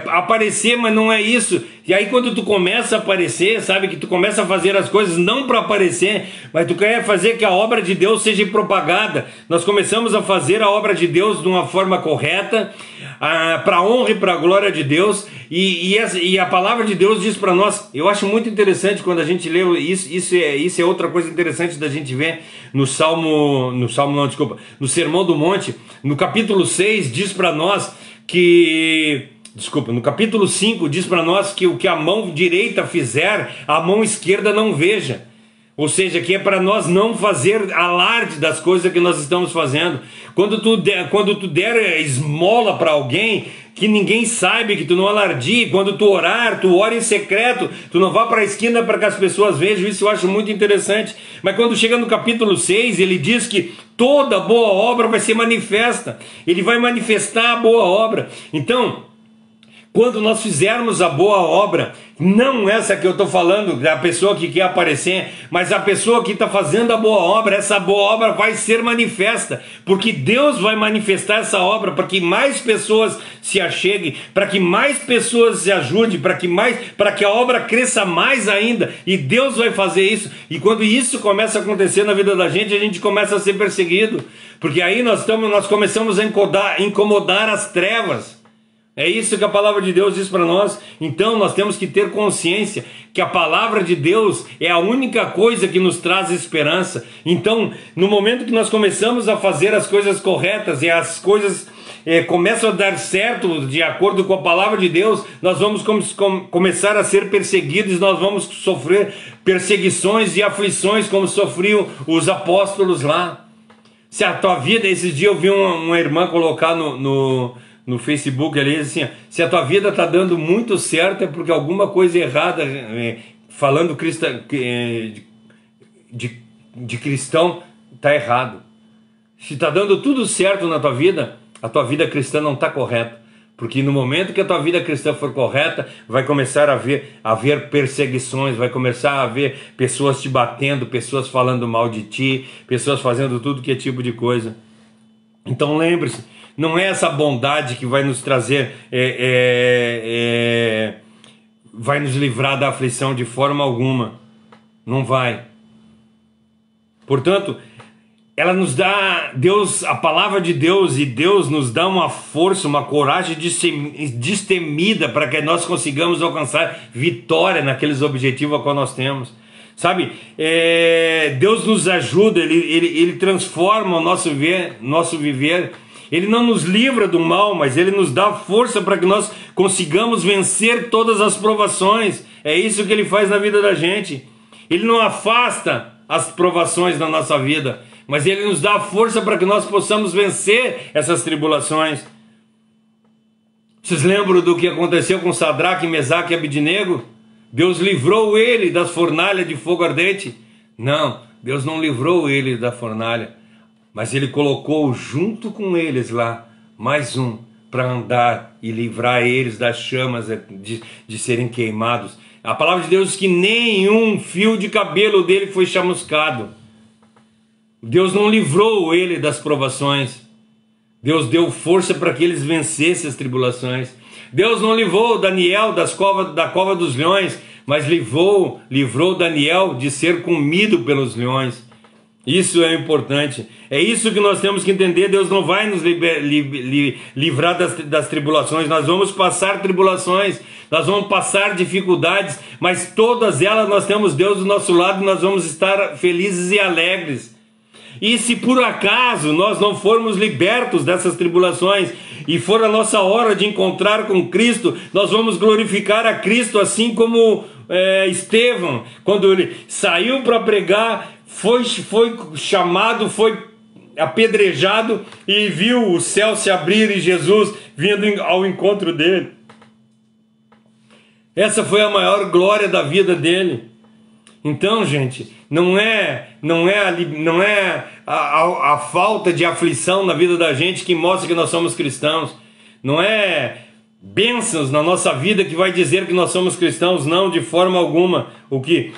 aparecer, mas não é isso. E aí quando tu começa a aparecer, sabe, que tu começa a fazer as coisas não para aparecer, mas tu quer fazer que a obra de Deus seja propagada. Nós começamos a fazer a obra de Deus de uma forma correta, para a honra e para a glória de Deus, e a palavra de Deus diz para nós. Eu acho muito interessante quando a gente lê isso é outra coisa interessante da gente ver no Sermão do Monte, no capítulo 6 diz para nós no capítulo 5 diz para nós que o que a mão direita fizer, a mão esquerda não veja. Ou seja, que é para nós não fazer alarde das coisas que nós estamos fazendo. Quando tu der esmola para alguém, que ninguém saiba, que tu não alardie. Quando tu ora em secreto, tu não vá para a esquina para que as pessoas vejam. Isso eu acho muito interessante. Mas quando chega no capítulo 6, ele diz que toda boa obra vai ser manifesta. Ele vai manifestar a boa obra. Então, quando nós fizermos a boa obra, não essa que eu estou falando, da pessoa que quer aparecer, mas a pessoa que está fazendo a boa obra, essa boa obra vai ser manifesta, porque Deus vai manifestar essa obra para que mais pessoas se acheguem, para que mais pessoas se ajudem, para que a obra cresça mais ainda, e Deus vai fazer isso. E quando isso começa a acontecer na vida da gente, a gente começa a ser perseguido, porque aí nós começamos a incomodar as trevas. É isso que a palavra de Deus diz para nós. Então nós temos que ter consciência que a palavra de Deus é a única coisa que nos traz esperança. Então, no momento que nós começamos a fazer as coisas corretas e as coisas começam a dar certo de acordo com a palavra de Deus, nós vamos começar a ser perseguidos, nós vamos sofrer perseguições e aflições como sofriam os apóstolos lá. Se a tua vida, esses dias eu vi uma irmã colocar no Facebook ali, assim, se a tua vida está dando muito certo é porque alguma coisa errada, falando de cristão, está errado. Se está dando tudo certo na tua vida, a tua vida cristã não está correta. Porque no momento que a tua vida cristã for correta, vai começar a haver perseguições, vai começar a haver pessoas te batendo, pessoas falando mal de ti, pessoas fazendo tudo que é tipo de coisa. Então lembre-se, não é essa bondade que vai nos trazer, vai nos livrar da aflição de forma alguma. Não vai. Portanto, ela nos dá, Deus, a palavra de Deus, e Deus nos dá uma força, uma coragem destemida para que nós consigamos alcançar vitória naqueles objetivos a qual nós temos. Sabe, Deus nos ajuda, Ele transforma o nosso viver. Ele não nos livra do mal, mas Ele nos dá força para que nós consigamos vencer todas as provações. É isso que Ele faz na vida da gente. Ele não afasta as provações da nossa vida, mas Ele nos dá força para que nós possamos vencer essas tribulações. Vocês lembram do que aconteceu com Sadraque, Mesaque e Abidnego? Deus livrou ele das fornalhas de fogo ardente? Não, Deus não livrou ele da fornalha, mas Ele colocou junto com eles lá mais um para andar e livrar eles das chamas de serem queimados. A palavra de Deus diz que nenhum fio de cabelo dele foi chamuscado. Deus não livrou ele das provações. Deus deu força para que eles vencessem as tribulações. Deus não livrou Daniel da cova dos leões, mas livrou Daniel de ser comido pelos leões. Isso é importante. É isso que nós temos que entender. Deus não vai nos livrar das tribulações. Nós vamos passar tribulações, nós vamos passar dificuldades, mas todas elas nós temos Deus do nosso lado e nós vamos estar felizes e alegres. E se por acaso nós não formos libertos dessas tribulações e for a nossa hora de encontrar com Cristo, nós vamos glorificar a Cristo, assim como Estevão, quando ele saiu para pregar, foi chamado, foi apedrejado e viu o céu se abrir e Jesus vindo ao encontro dele. Essa foi a maior glória da vida dele. Então, gente, não é a falta de aflição na vida da gente que mostra que nós somos cristãos. Não é bênçãos na nossa vida que vai dizer que nós somos cristãos, não, de forma alguma. O que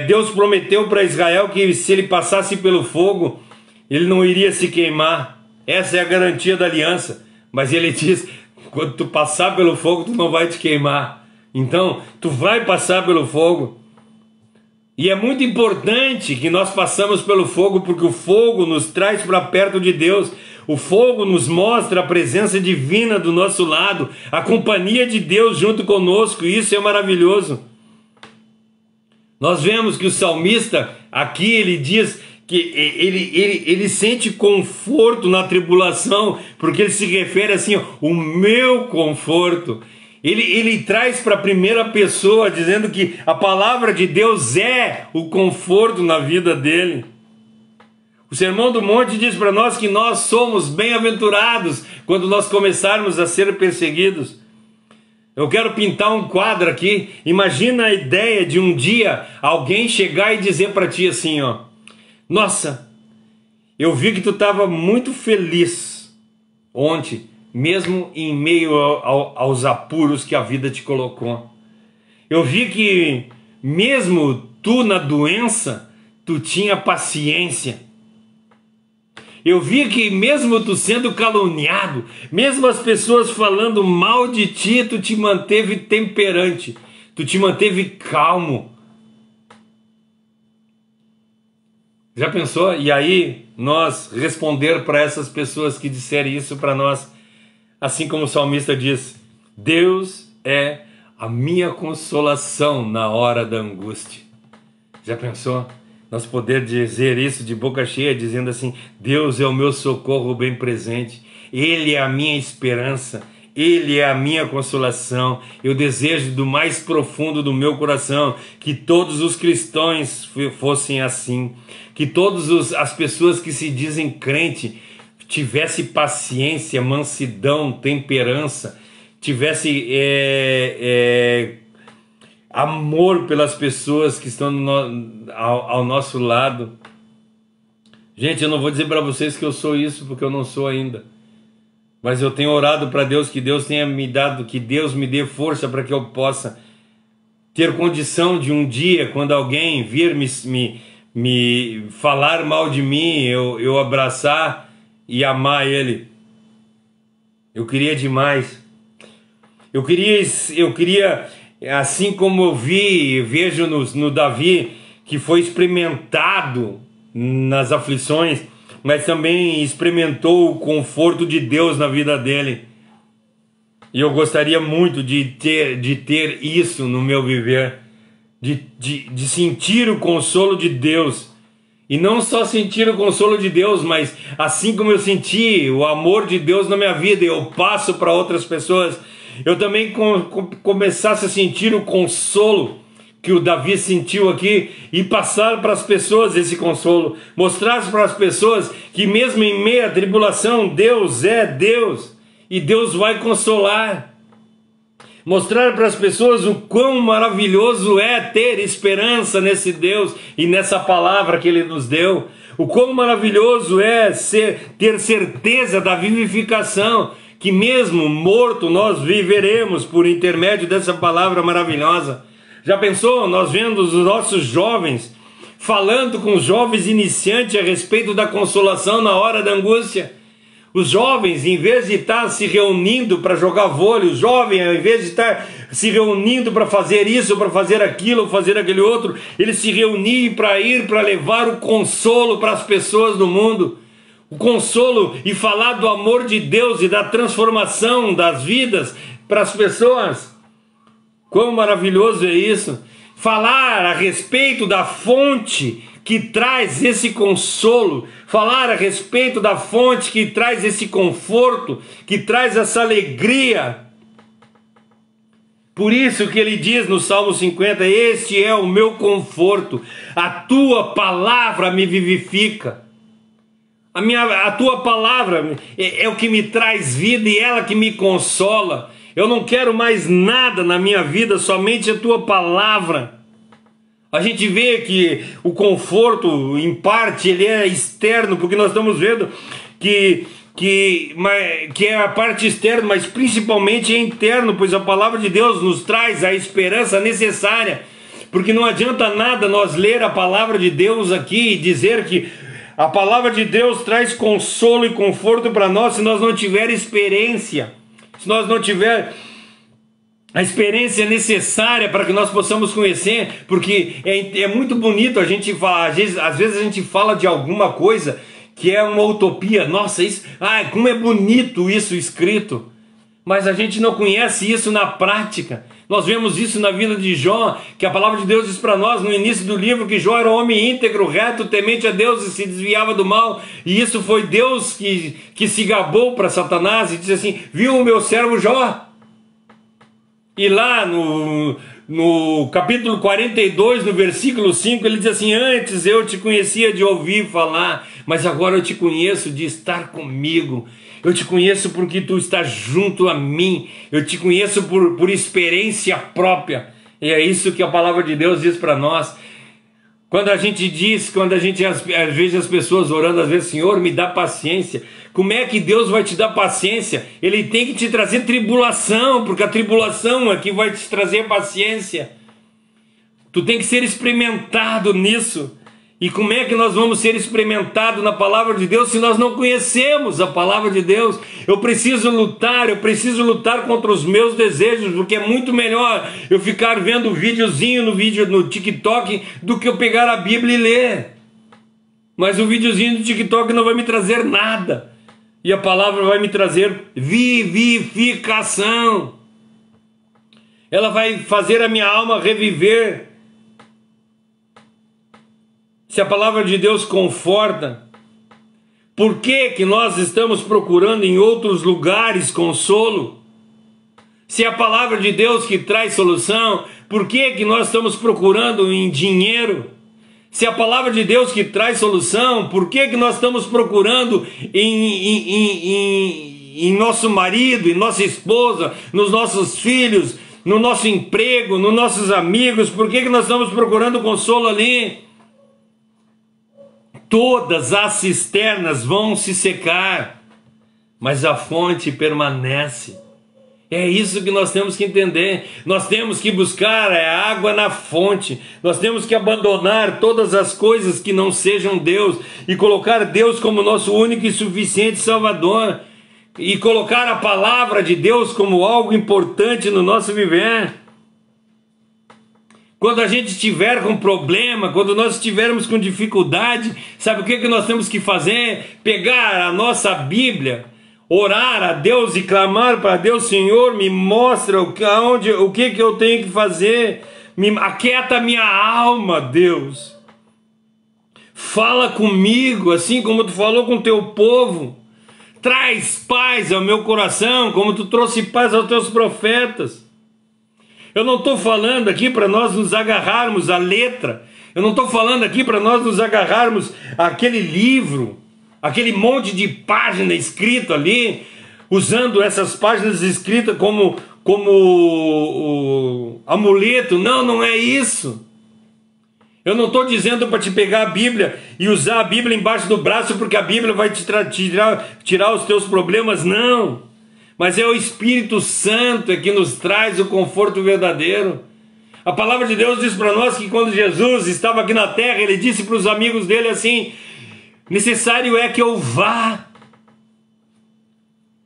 Deus prometeu para Israel que se ele passasse pelo fogo, ele não iria se queimar. Essa é a garantia da aliança. Mas ele diz, quando tu passar pelo fogo, tu não vai te queimar. Então, tu vai passar pelo fogo. E é muito importante que nós passamos pelo fogo, porque o fogo nos traz para perto de Deus. O fogo nos mostra a presença divina do nosso lado, a companhia de Deus junto conosco, e isso é maravilhoso. Nós vemos que o salmista, aqui ele diz que ele sente conforto na tribulação, porque ele se refere assim, ó, o meu conforto. Ele traz para a primeira pessoa, dizendo que a palavra de Deus é o conforto na vida dele. O Sermão do Monte diz para nós que nós somos bem-aventurados quando nós começarmos a ser perseguidos. Eu quero pintar um quadro aqui. Imagina a ideia de um dia alguém chegar e dizer para ti assim, ó: nossa, eu vi que tu estava muito feliz ontem, mesmo em meio aos apuros que a vida te colocou. Eu vi que mesmo tu na doença, tu tinha paciência. Eu vi que mesmo tu sendo caluniado, mesmo as pessoas falando mal de ti, tu te manteve temperante, tu te manteve calmo. Já pensou? E aí nós responder para essas pessoas que disserem isso para nós: Assim como o salmista diz, Deus é a minha consolação na hora da angústia. Já pensou? Nós poder dizer isso de boca cheia, dizendo assim, Deus é o meu socorro bem presente, Ele é a minha esperança, Ele é a minha consolação. Eu desejo do mais profundo do meu coração que todos os cristãos fossem assim, que todas as pessoas que se dizem crente tivesse paciência, mansidão, temperança, tivesse amor pelas pessoas que estão ao nosso lado. Gente, eu não vou dizer para vocês que eu sou isso, porque eu não sou ainda. Mas eu tenho orado para Deus, que Deus tenha me dado, que Deus me dê força para que eu possa ter condição de um dia, quando alguém vir me falar mal de mim, eu abraçar e amar ele. Eu queria demais. Eu queria, assim como eu vejo no Davi, que foi experimentado nas aflições, mas também experimentou o conforto de Deus na vida dele. E eu gostaria muito de ter isso no meu viver, de sentir o consolo de Deus. E não só sentir o consolo de Deus, mas assim como eu senti o amor de Deus na minha vida, eu passo para outras pessoas, eu também começasse a sentir o consolo que o Davi sentiu aqui e passar para as pessoas esse consolo, mostrar para as pessoas que mesmo em meio à tribulação, Deus é Deus e Deus vai consolar. Mostrar para as pessoas o quão maravilhoso é ter esperança nesse Deus e nessa palavra que Ele nos deu. O quão maravilhoso é ter certeza da vivificação, que mesmo morto nós viveremos por intermédio dessa palavra maravilhosa. Já pensou? Nós vendo os nossos jovens falando com os jovens iniciantes a respeito da consolação na hora da angústia. Os jovens, em vez de estar se reunindo para jogar vôlei, os jovens, ao invés de estar se reunindo para fazer isso, para fazer aquilo, fazer aquele outro, eles se reuniam para levar o consolo para as pessoas do mundo. O consolo e falar do amor de Deus e da transformação das vidas para as pessoas. Quão maravilhoso é isso! Falar a respeito da fonte que traz esse consolo, falar a respeito da fonte que traz esse conforto, que traz essa alegria. Por isso que ele diz no Salmo 50, este é o meu conforto, a tua palavra me vivifica. A tua palavra é o que me traz vida e ela que me consola. Eu não quero mais nada na minha vida, somente a tua palavra. A gente vê que o conforto, em parte, ele é externo, porque nós estamos vendo que é a parte externa, mas principalmente é interno, pois a palavra de Deus nos traz a esperança necessária. Porque não adianta nada nós ler a palavra de Deus aqui e dizer que a palavra de Deus traz consolo e conforto para nós se nós não tivermos experiência. Se nós não tivermos a experiência necessária para que nós possamos conhecer, porque é muito bonito a gente falar, às vezes a gente fala de alguma coisa que é uma utopia, nossa, isso, como é bonito isso escrito, mas a gente não conhece isso na prática. Nós vemos isso na vida de Jó, que a palavra de Deus diz para nós no início do livro que Jó era um homem íntegro, reto, temente a Deus e se desviava do mal, e isso foi Deus que se gabou para Satanás e disse assim, viu o meu servo Jó? E lá no capítulo 42, no versículo 5, ele diz assim, antes eu te conhecia de ouvir falar, mas agora eu te conheço de estar comigo. Eu te conheço porque tu estás junto a mim. Eu te conheço por experiência própria. E é isso que a palavra de Deus diz para nós. Quando a gente às vezes as pessoas orando, às vezes, Senhor, me dá paciência. Como é que Deus vai te dar paciência? Ele tem que te trazer tribulação, porque a tribulação é que vai te trazer paciência. Tu tem que ser experimentado nisso. E como é que nós vamos ser experimentados na palavra de Deus se nós não conhecemos a palavra de Deus? Eu preciso lutar contra os meus desejos, porque é muito melhor eu ficar vendo videozinho no TikTok do que eu pegar a Bíblia e ler. Mas o videozinho do TikTok não vai me trazer nada. E a palavra vai me trazer vivificação. Ela vai fazer a minha alma reviver. Se a palavra de Deus conforta, por que que nós estamos procurando em outros lugares consolo? Se a palavra de Deus que traz solução, por que que nós estamos procurando em dinheiro? Se a palavra de Deus que traz solução, por que que nós estamos procurando em nosso marido, em nossa esposa, nos nossos filhos, no nosso emprego, nos nossos amigos? Por que que nós estamos procurando consolo ali? Todas as cisternas vão se secar, mas a fonte permanece. É isso que nós temos que entender. Nós temos que buscar a água na fonte. Nós temos que abandonar todas as coisas que não sejam Deus e colocar Deus como nosso único e suficiente Salvador, e colocar a palavra de Deus como algo importante no nosso viver. Quando a gente estiver com problema, quando nós estivermos com dificuldade, sabe o que nós temos que fazer? Pegar a nossa Bíblia, orar a Deus e clamar para Deus: Senhor, me mostra o que eu tenho que fazer, aquieta minha alma, Deus. Fala comigo, assim como tu falou com o teu povo. Traz paz ao meu coração, como tu trouxe paz aos teus profetas. Eu não estou falando aqui para nós nos agarrarmos à letra. Eu não estou falando aqui para nós nos agarrarmos àquele livro, aquele monte de página escrito ali, usando essas páginas escritas como amuleto. Não, não é isso. Eu não estou dizendo para te pegar a Bíblia e usar a Bíblia embaixo do braço porque a Bíblia vai te tirar os teus problemas, não. Mas é o Espírito Santo que nos traz o conforto verdadeiro. A palavra de Deus diz para nós que quando Jesus estava aqui na terra, ele disse para os amigos dele assim: necessário é que eu vá,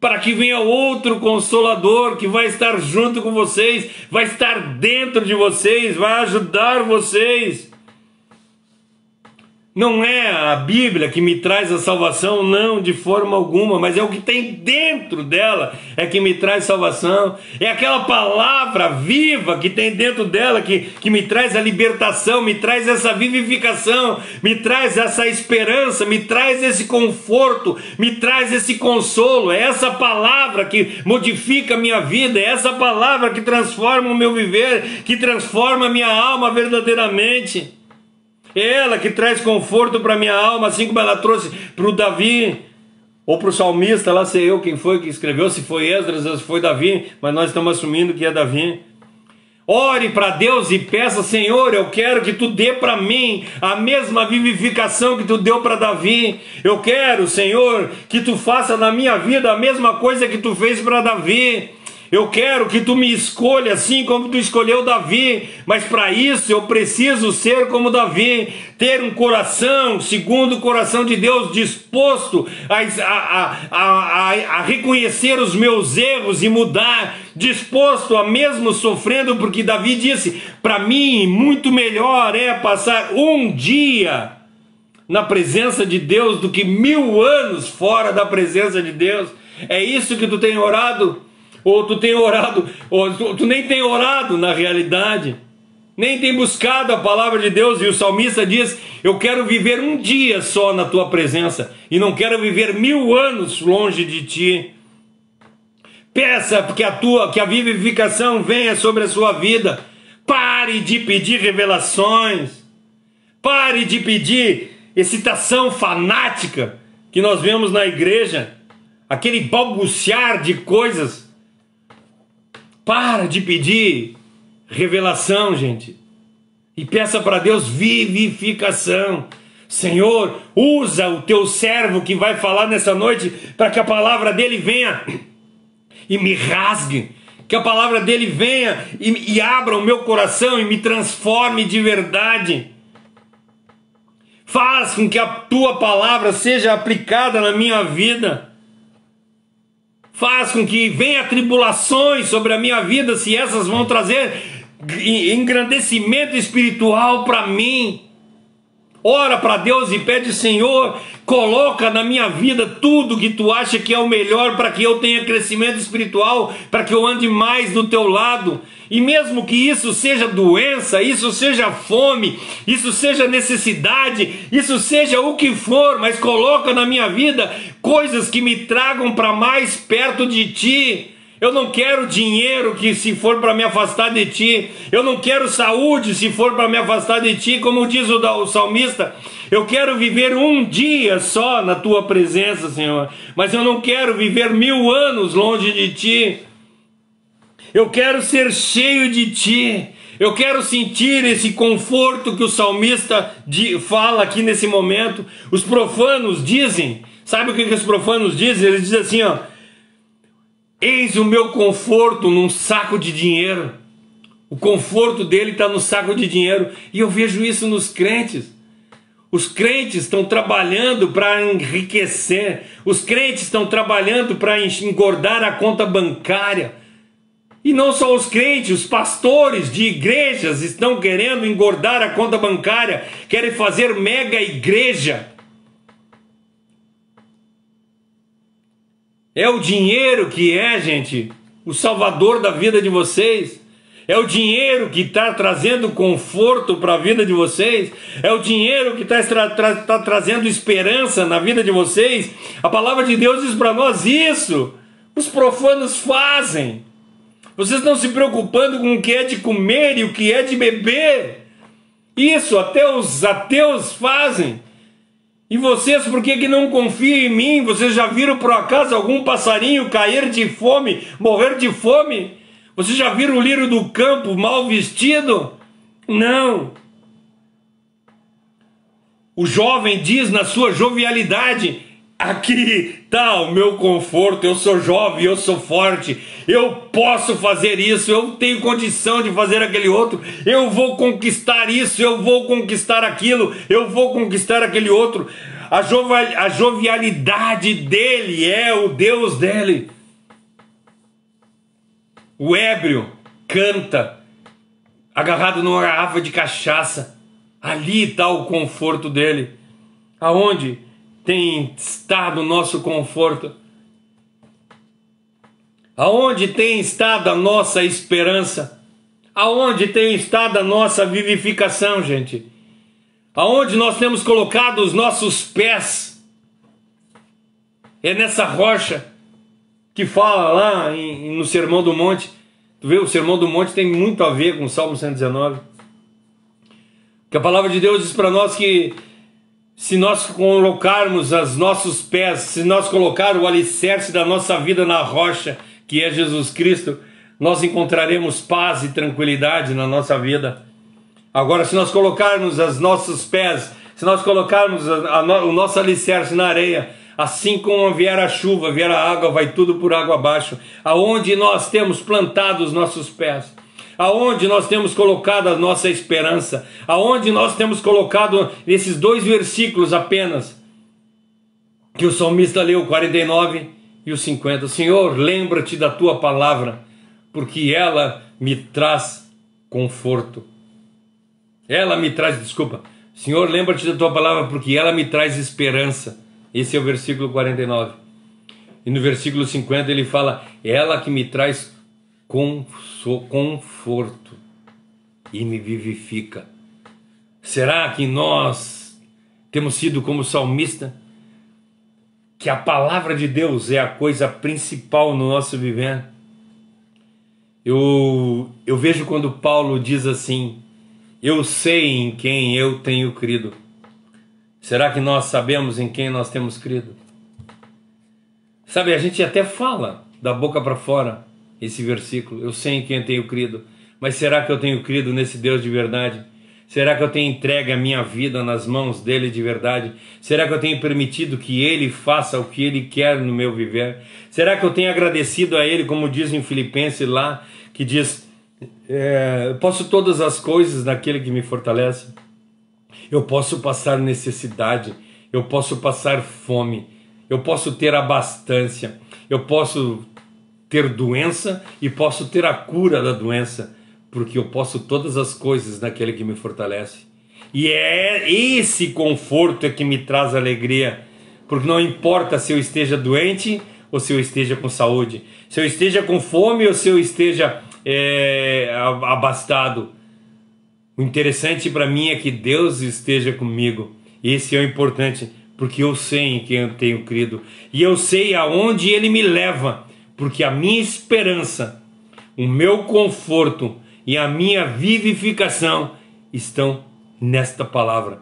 para que venha outro Consolador que vai estar junto com vocês, vai estar dentro de vocês, vai ajudar vocês. Não é a Bíblia que me traz a salvação, não, de forma alguma, mas é o que tem dentro dela é que me traz salvação. É aquela palavra viva que tem dentro dela que me traz a libertação, me traz essa vivificação, me traz essa esperança, me traz esse conforto, me traz esse consolo. É essa palavra que modifica a minha vida, é essa palavra que transforma o meu viver, que transforma a minha alma verdadeiramente. É ela que traz conforto para a minha alma, assim como ela trouxe para o Davi, ou para o salmista, lá sei eu quem foi que escreveu, se foi Esdras ou se foi Davi, mas nós estamos assumindo que é Davi. Ore para Deus e peça: Senhor, eu quero que tu dê para mim a mesma vivificação que tu deu para Davi. Eu quero, Senhor, que tu faça na minha vida a mesma coisa que tu fez para Davi. Eu quero que tu me escolha assim como tu escolheu Davi, mas para isso eu preciso ser como Davi, ter um coração segundo o coração de Deus, disposto a reconhecer os meus erros e mudar, disposto a mesmo sofrendo, porque Davi disse: para mim muito melhor é passar um dia na presença de Deus do que 1000 anos fora da presença de Deus. É isso que tu tem orado? Ou tu tem orado, ou tu nem tem orado na realidade, nem tem buscado a palavra de Deus. E o salmista diz: eu quero viver um dia só na tua presença, e não quero viver 1000 anos longe de ti. Peça que a vivificação venha sobre a sua vida. Pare de pedir revelações, pare de pedir excitação fanática que nós vemos na igreja, aquele balbuciar de coisas. Para de pedir revelação, gente, e peça para Deus vivificação. Senhor, usa o teu servo que vai falar nessa noite para que a palavra dele venha e me rasgue, que a palavra dele venha e abra o meu coração e me transforme de verdade. Faz com que a tua palavra seja aplicada na minha vida. Faz com que venha tribulações sobre a minha vida, se essas vão trazer engrandecimento espiritual para mim. Ora para Deus e pede: Senhor, coloca na minha vida tudo que tu acha que é o melhor para que eu tenha crescimento espiritual, para que eu ande mais do teu lado. E mesmo que isso seja doença, isso seja fome, isso seja necessidade, isso seja o que for, mas coloca na minha vida coisas que me tragam para mais perto de ti. Eu não quero dinheiro que se for para me afastar de ti. Eu não quero saúde se for para me afastar de ti, como diz o salmista. Eu quero viver um dia só na tua presença, Senhor. Mas eu não quero viver 1000 anos longe de ti. Eu quero ser cheio de ti. Eu quero sentir esse conforto que o salmista fala aqui nesse momento. Os profanos dizem, sabe o que os profanos dizem? Eles dizem assim, ó: eis o meu conforto num saco de dinheiro. O conforto dele está no saco de dinheiro. E eu vejo isso nos crentes. Os crentes estão trabalhando para enriquecer. Os crentes estão trabalhando para engordar a conta bancária. E não só os crentes, os pastores de igrejas estão querendo engordar a conta bancária. Querem fazer mega igreja. É o dinheiro que é, gente, o salvador da vida de vocês. É o dinheiro que está trazendo conforto para a vida de vocês. É o dinheiro que está trazendo esperança na vida de vocês. A palavra de Deus diz para nós isso. Os profanos fazem. Vocês estão se preocupando com o que é de comer e o que é de beber. Isso até os ateus fazem. E vocês, por que não confiam em mim? Vocês já viram por acaso algum passarinho cair de fome, morrer de fome? Vocês já viram o lírio do campo mal vestido? Não. O jovem diz na sua jovialidade: aqui está o meu conforto, eu sou jovem, eu sou forte, eu posso fazer isso, eu tenho condição de fazer aquele outro, eu vou conquistar isso, eu vou conquistar aquilo, eu vou conquistar aquele outro. A jovialidade dele é o Deus dele. O ébrio canta, agarrado numa garrafa de cachaça. Ali está o conforto dele. Aonde tem estado o nosso conforto? Aonde tem estado a nossa esperança? Aonde tem estado a nossa vivificação, gente? Aonde nós temos colocado os nossos pés? É nessa rocha que fala lá no Sermão do Monte. Tu vê, o Sermão do Monte tem muito a ver com o Salmo 119. Que a palavra de Deus diz para nós que se nós colocarmos os nossos pés, se nós colocar o alicerce da nossa vida na rocha, que é Jesus Cristo, nós encontraremos paz e tranquilidade na nossa vida. Agora, se nós colocarmos os nossos pés, se nós colocarmos o nosso alicerce na areia, assim como vier a chuva, vier a água, vai tudo por água abaixo. Aonde nós temos plantado os nossos pés, aonde nós temos colocado a nossa esperança, aonde nós temos colocado esses 2 versículos apenas, que o salmista leu, o 49 e o 50. Senhor, lembra-te da tua palavra, porque ela me traz conforto. Senhor, lembra-te da tua palavra, porque ela me traz esperança. Esse é o versículo 49. E no versículo 50 ele fala: ela que me traz conforto e me vivifica. Será que nós temos sido como o salmista? Que a palavra de Deus é a coisa principal no nosso viver? Eu vejo quando Paulo diz assim: eu sei em quem eu tenho crido. Será que nós sabemos em quem nós temos crido? Sabe, a gente até fala da boca para fora esse versículo: eu sei em quem eu tenho crido. Mas será que eu tenho crido nesse Deus de verdade? Será que eu tenho entregue a minha vida nas mãos dele de verdade? Será que eu tenho permitido que ele faça o que ele quer no meu viver? Será que eu tenho agradecido a ele, como diz em Filipenses lá, que diz: posso todas as coisas naquele que me fortalece? Eu posso passar necessidade, eu posso passar fome, eu posso ter abastância, eu posso ter doença e posso ter a cura da doença, porque eu posso todas as coisas naquele que me fortalece. E é esse conforto que me traz alegria, porque não importa se eu esteja doente ou se eu esteja com saúde, se eu esteja com fome ou se eu esteja abastado. O interessante para mim é que Deus esteja comigo. Esse é o importante, porque eu sei em quem eu tenho crido e eu sei aonde Ele me leva, porque a minha esperança, o meu conforto e a minha vivificação estão nesta palavra,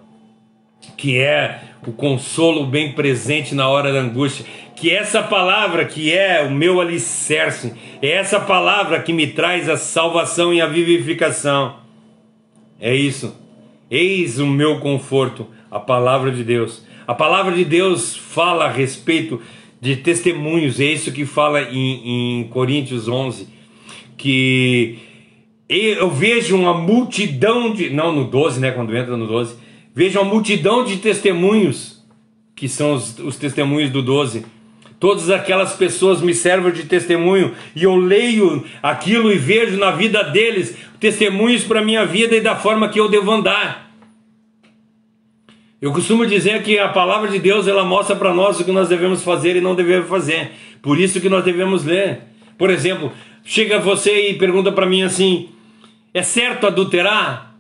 que é o consolo bem presente na hora da angústia, que é essa palavra que é o meu alicerce, é essa palavra que me traz a salvação e a vivificação. É isso. Eis o meu conforto, a palavra de Deus. A palavra de Deus fala a respeito de testemunhos, é isso que fala em Coríntios 11, que eu vejo uma multidão de... Não, no 12, né? Quando entra no 12. Vejo uma multidão de testemunhos, que são os testemunhos do 12. Todas aquelas pessoas me servem de testemunho, e eu leio aquilo e vejo na vida deles testemunhos para a minha vida e da forma que eu devo andar. Eu costumo dizer que a palavra de Deus, ela mostra para nós o que nós devemos fazer e não devemos fazer. Por isso que nós devemos ler. Por exemplo, chega você e pergunta para mim assim: é certo adulterar?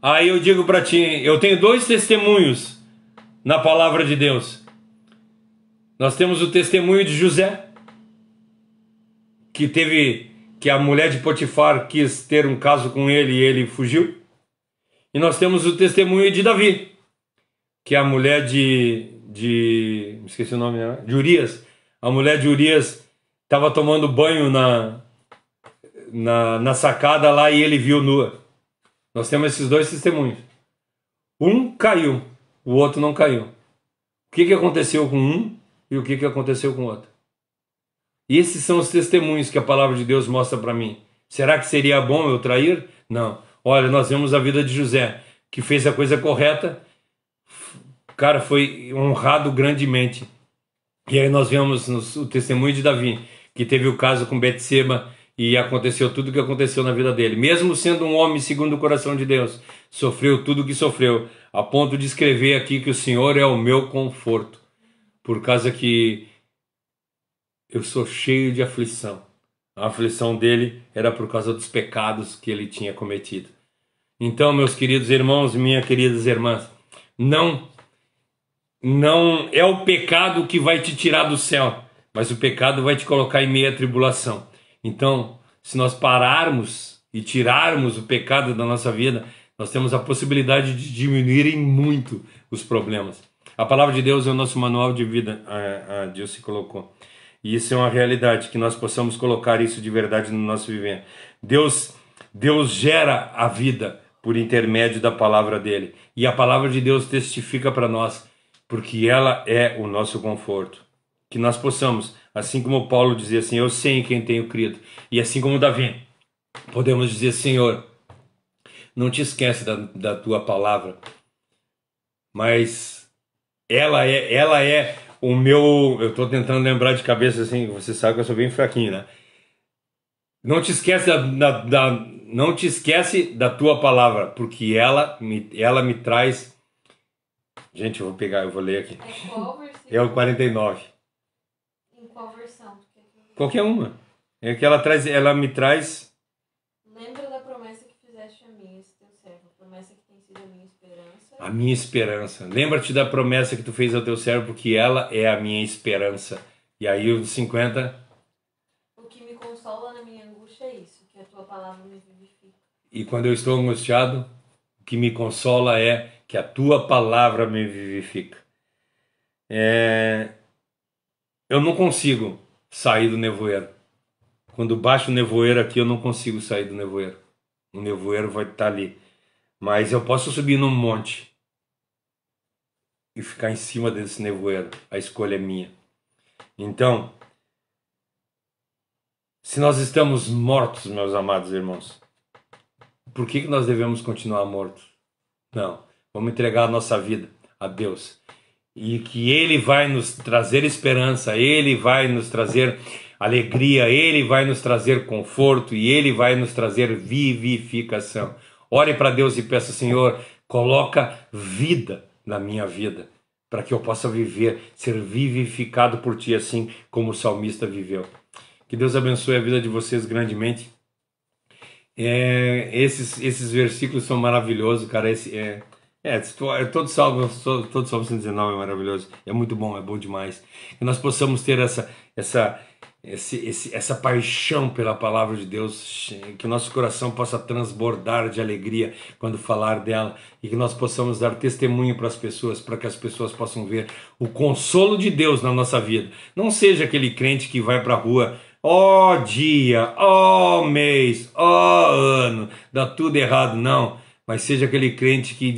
Aí eu digo para ti, eu tenho 2 testemunhos na palavra de Deus. Nós temos o testemunho de José, que a mulher de Potifar quis ter um caso com ele e ele fugiu. E nós temos o testemunho de Davi, que é a mulher esqueci o nome, né? De Urias. A mulher de Urias estava tomando banho na sacada lá e ele viu nua. Nós temos esses 2 testemunhos. Um caiu, o outro não caiu. O que aconteceu com um e o que aconteceu com o outro? E esses são os testemunhos que a palavra de Deus mostra para mim. Será que seria bom eu trair? Não. Olha, nós vemos a vida de José, que fez a coisa correta. Cara, foi honrado grandemente. E aí nós vemos o testemunho de Davi, que teve o caso com Betseba e aconteceu tudo o que aconteceu na vida dele. Mesmo sendo um homem segundo o coração de Deus, sofreu tudo o que sofreu, a ponto de escrever aqui que o Senhor é o meu conforto, por causa que eu sou cheio de aflição. A aflição dele era por causa dos pecados que ele tinha cometido. Então, meus queridos irmãos e minhas queridas irmãs, não é o pecado que vai te tirar do céu, mas o pecado vai te colocar em meia tribulação. Então, se nós pararmos e tirarmos o pecado da nossa vida, nós temos a possibilidade de diminuir muito os problemas. A palavra de Deus é o nosso manual de vida, a Deus se colocou. E isso é uma realidade, que nós possamos colocar isso de verdade no nosso viver. Deus gera a vida por intermédio da palavra dele. E a palavra de Deus testifica para nós, porque ela é o nosso conforto. Que nós possamos, assim como Paulo dizia assim, eu sei em quem tenho crido. E assim como Davi, podemos dizer, Senhor, não te esquece da tua palavra, mas ela é o meu... Eu estou tentando lembrar de cabeça assim, você sabe que eu sou bem fraquinho, né? Não te esquece não te esquece da tua palavra, porque ela me traz... Gente, eu vou ler aqui. É qual versículo? É o 49. Em qual versão? Qualquer uma. É que ela me traz... Lembra da promessa que fizeste a mim, esse teu servo, a promessa que tem sido a minha esperança. A minha esperança. Lembra-te da promessa que tu fez ao teu servo, porque ela é a minha esperança. E aí o 50... O que me consola na minha angústia é isso, que a tua palavra me vivifica. E quando eu estou angustiado, o que me consola é que a tua palavra me vivifica. Eu não consigo sair do nevoeiro. Quando baixa o nevoeiro aqui, eu não consigo sair do nevoeiro. O nevoeiro vai estar ali. Mas eu posso subir num monte e ficar em cima desse nevoeiro. A escolha é minha. Então, se nós estamos mortos, meus amados irmãos, por que nós devemos continuar mortos? Não. Vamos entregar a nossa vida a Deus. E que Ele vai nos trazer esperança, Ele vai nos trazer alegria, Ele vai nos trazer conforto e Ele vai nos trazer vivificação. Ore para Deus e peça, Senhor, Coloca vida na minha vida, para que eu possa viver, ser vivificado por Ti, assim como o salmista viveu. Que Deus abençoe a vida de vocês grandemente. Esses versículos são maravilhosos, cara. Todo Salmo 119 é maravilhoso. É muito bom, é bom demais. Que nós possamos ter essa paixão pela palavra de Deus, que o nosso coração possa transbordar de alegria quando falar dela, e que nós possamos dar testemunho para as pessoas, para que as pessoas possam ver o consolo de Deus na nossa vida. Não seja aquele crente que vai para a rua, ó dia, ó mês, ó ano, dá tudo errado, não. Mas seja aquele crente que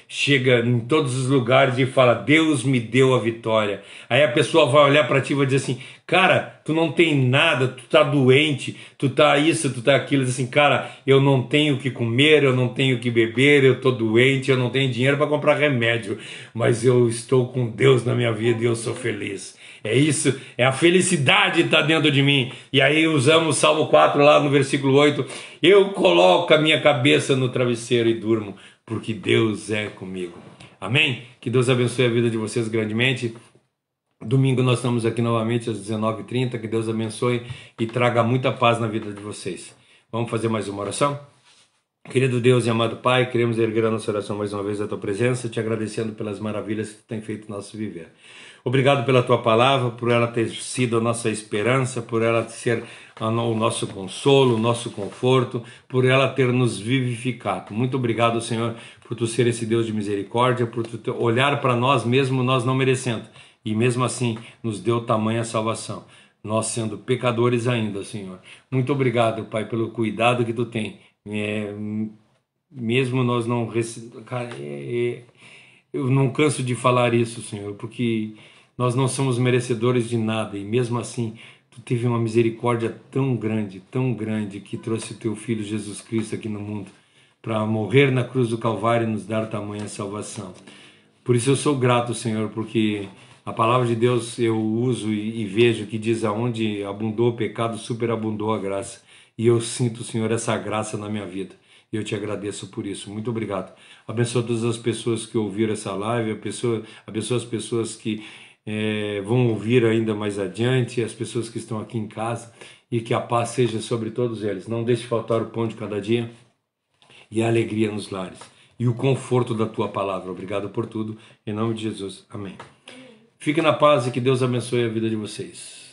chega em todos os lugares e fala, Deus me deu a vitória. Aí a pessoa vai olhar para ti e vai dizer assim, cara, tu não tem nada, tu tá doente, tu tá isso, tu tá aquilo. Diz assim, cara, eu não tenho o que comer, eu não tenho o que beber, eu tô doente, eu não tenho dinheiro para comprar remédio, mas eu estou com Deus na minha vida e eu sou feliz. É isso, é a felicidade que está dentro de mim. E aí usamos o Salmo 4 lá no versículo 8. Eu coloco a minha cabeça no travesseiro e durmo, porque Deus é comigo. Amém? Que Deus abençoe a vida de vocês grandemente. Domingo nós estamos aqui novamente às 19h30. Que Deus abençoe e traga muita paz na vida de vocês. Vamos fazer mais uma oração? Querido Deus e amado Pai, queremos erguer a nossa oração mais uma vez à Tua presença, te agradecendo pelas maravilhas que Tu tem feito no nosso viver. Obrigado pela Tua palavra, por ela ter sido a nossa esperança, por ela ser o nosso consolo, o nosso conforto, por ela ter nos vivificado. Muito obrigado, Senhor, por Tu ser esse Deus de misericórdia, por Tu olhar para nós mesmo, nós não merecendo, e mesmo assim nos deu tamanha salvação, nós sendo pecadores ainda, Senhor. Muito obrigado, Pai, pelo cuidado que Tu tem. Mesmo nós não... Cara, eu não canso de falar isso, Senhor, porque nós não somos merecedores de nada, e mesmo assim Tu teve uma misericórdia tão grande, que trouxe o Teu Filho Jesus Cristo aqui no mundo para morrer na cruz do Calvário e nos dar tamanha salvação. Por isso eu sou grato, Senhor, porque a palavra de Deus eu uso e vejo que diz, aonde abundou o pecado, superabundou a graça. E eu sinto, Senhor, essa graça na minha vida. E eu te agradeço por isso. Muito obrigado. Abençoa todas as pessoas que ouviram essa live, abençoa as pessoas que vão ouvir ainda mais adiante, as pessoas que estão aqui em casa, e que a paz seja sobre todos eles. Não deixe faltar o pão de cada dia e a alegria nos lares. E o conforto da Tua palavra. Obrigado por tudo. Em nome de Jesus. Amém. Fique na paz e que Deus abençoe a vida de vocês.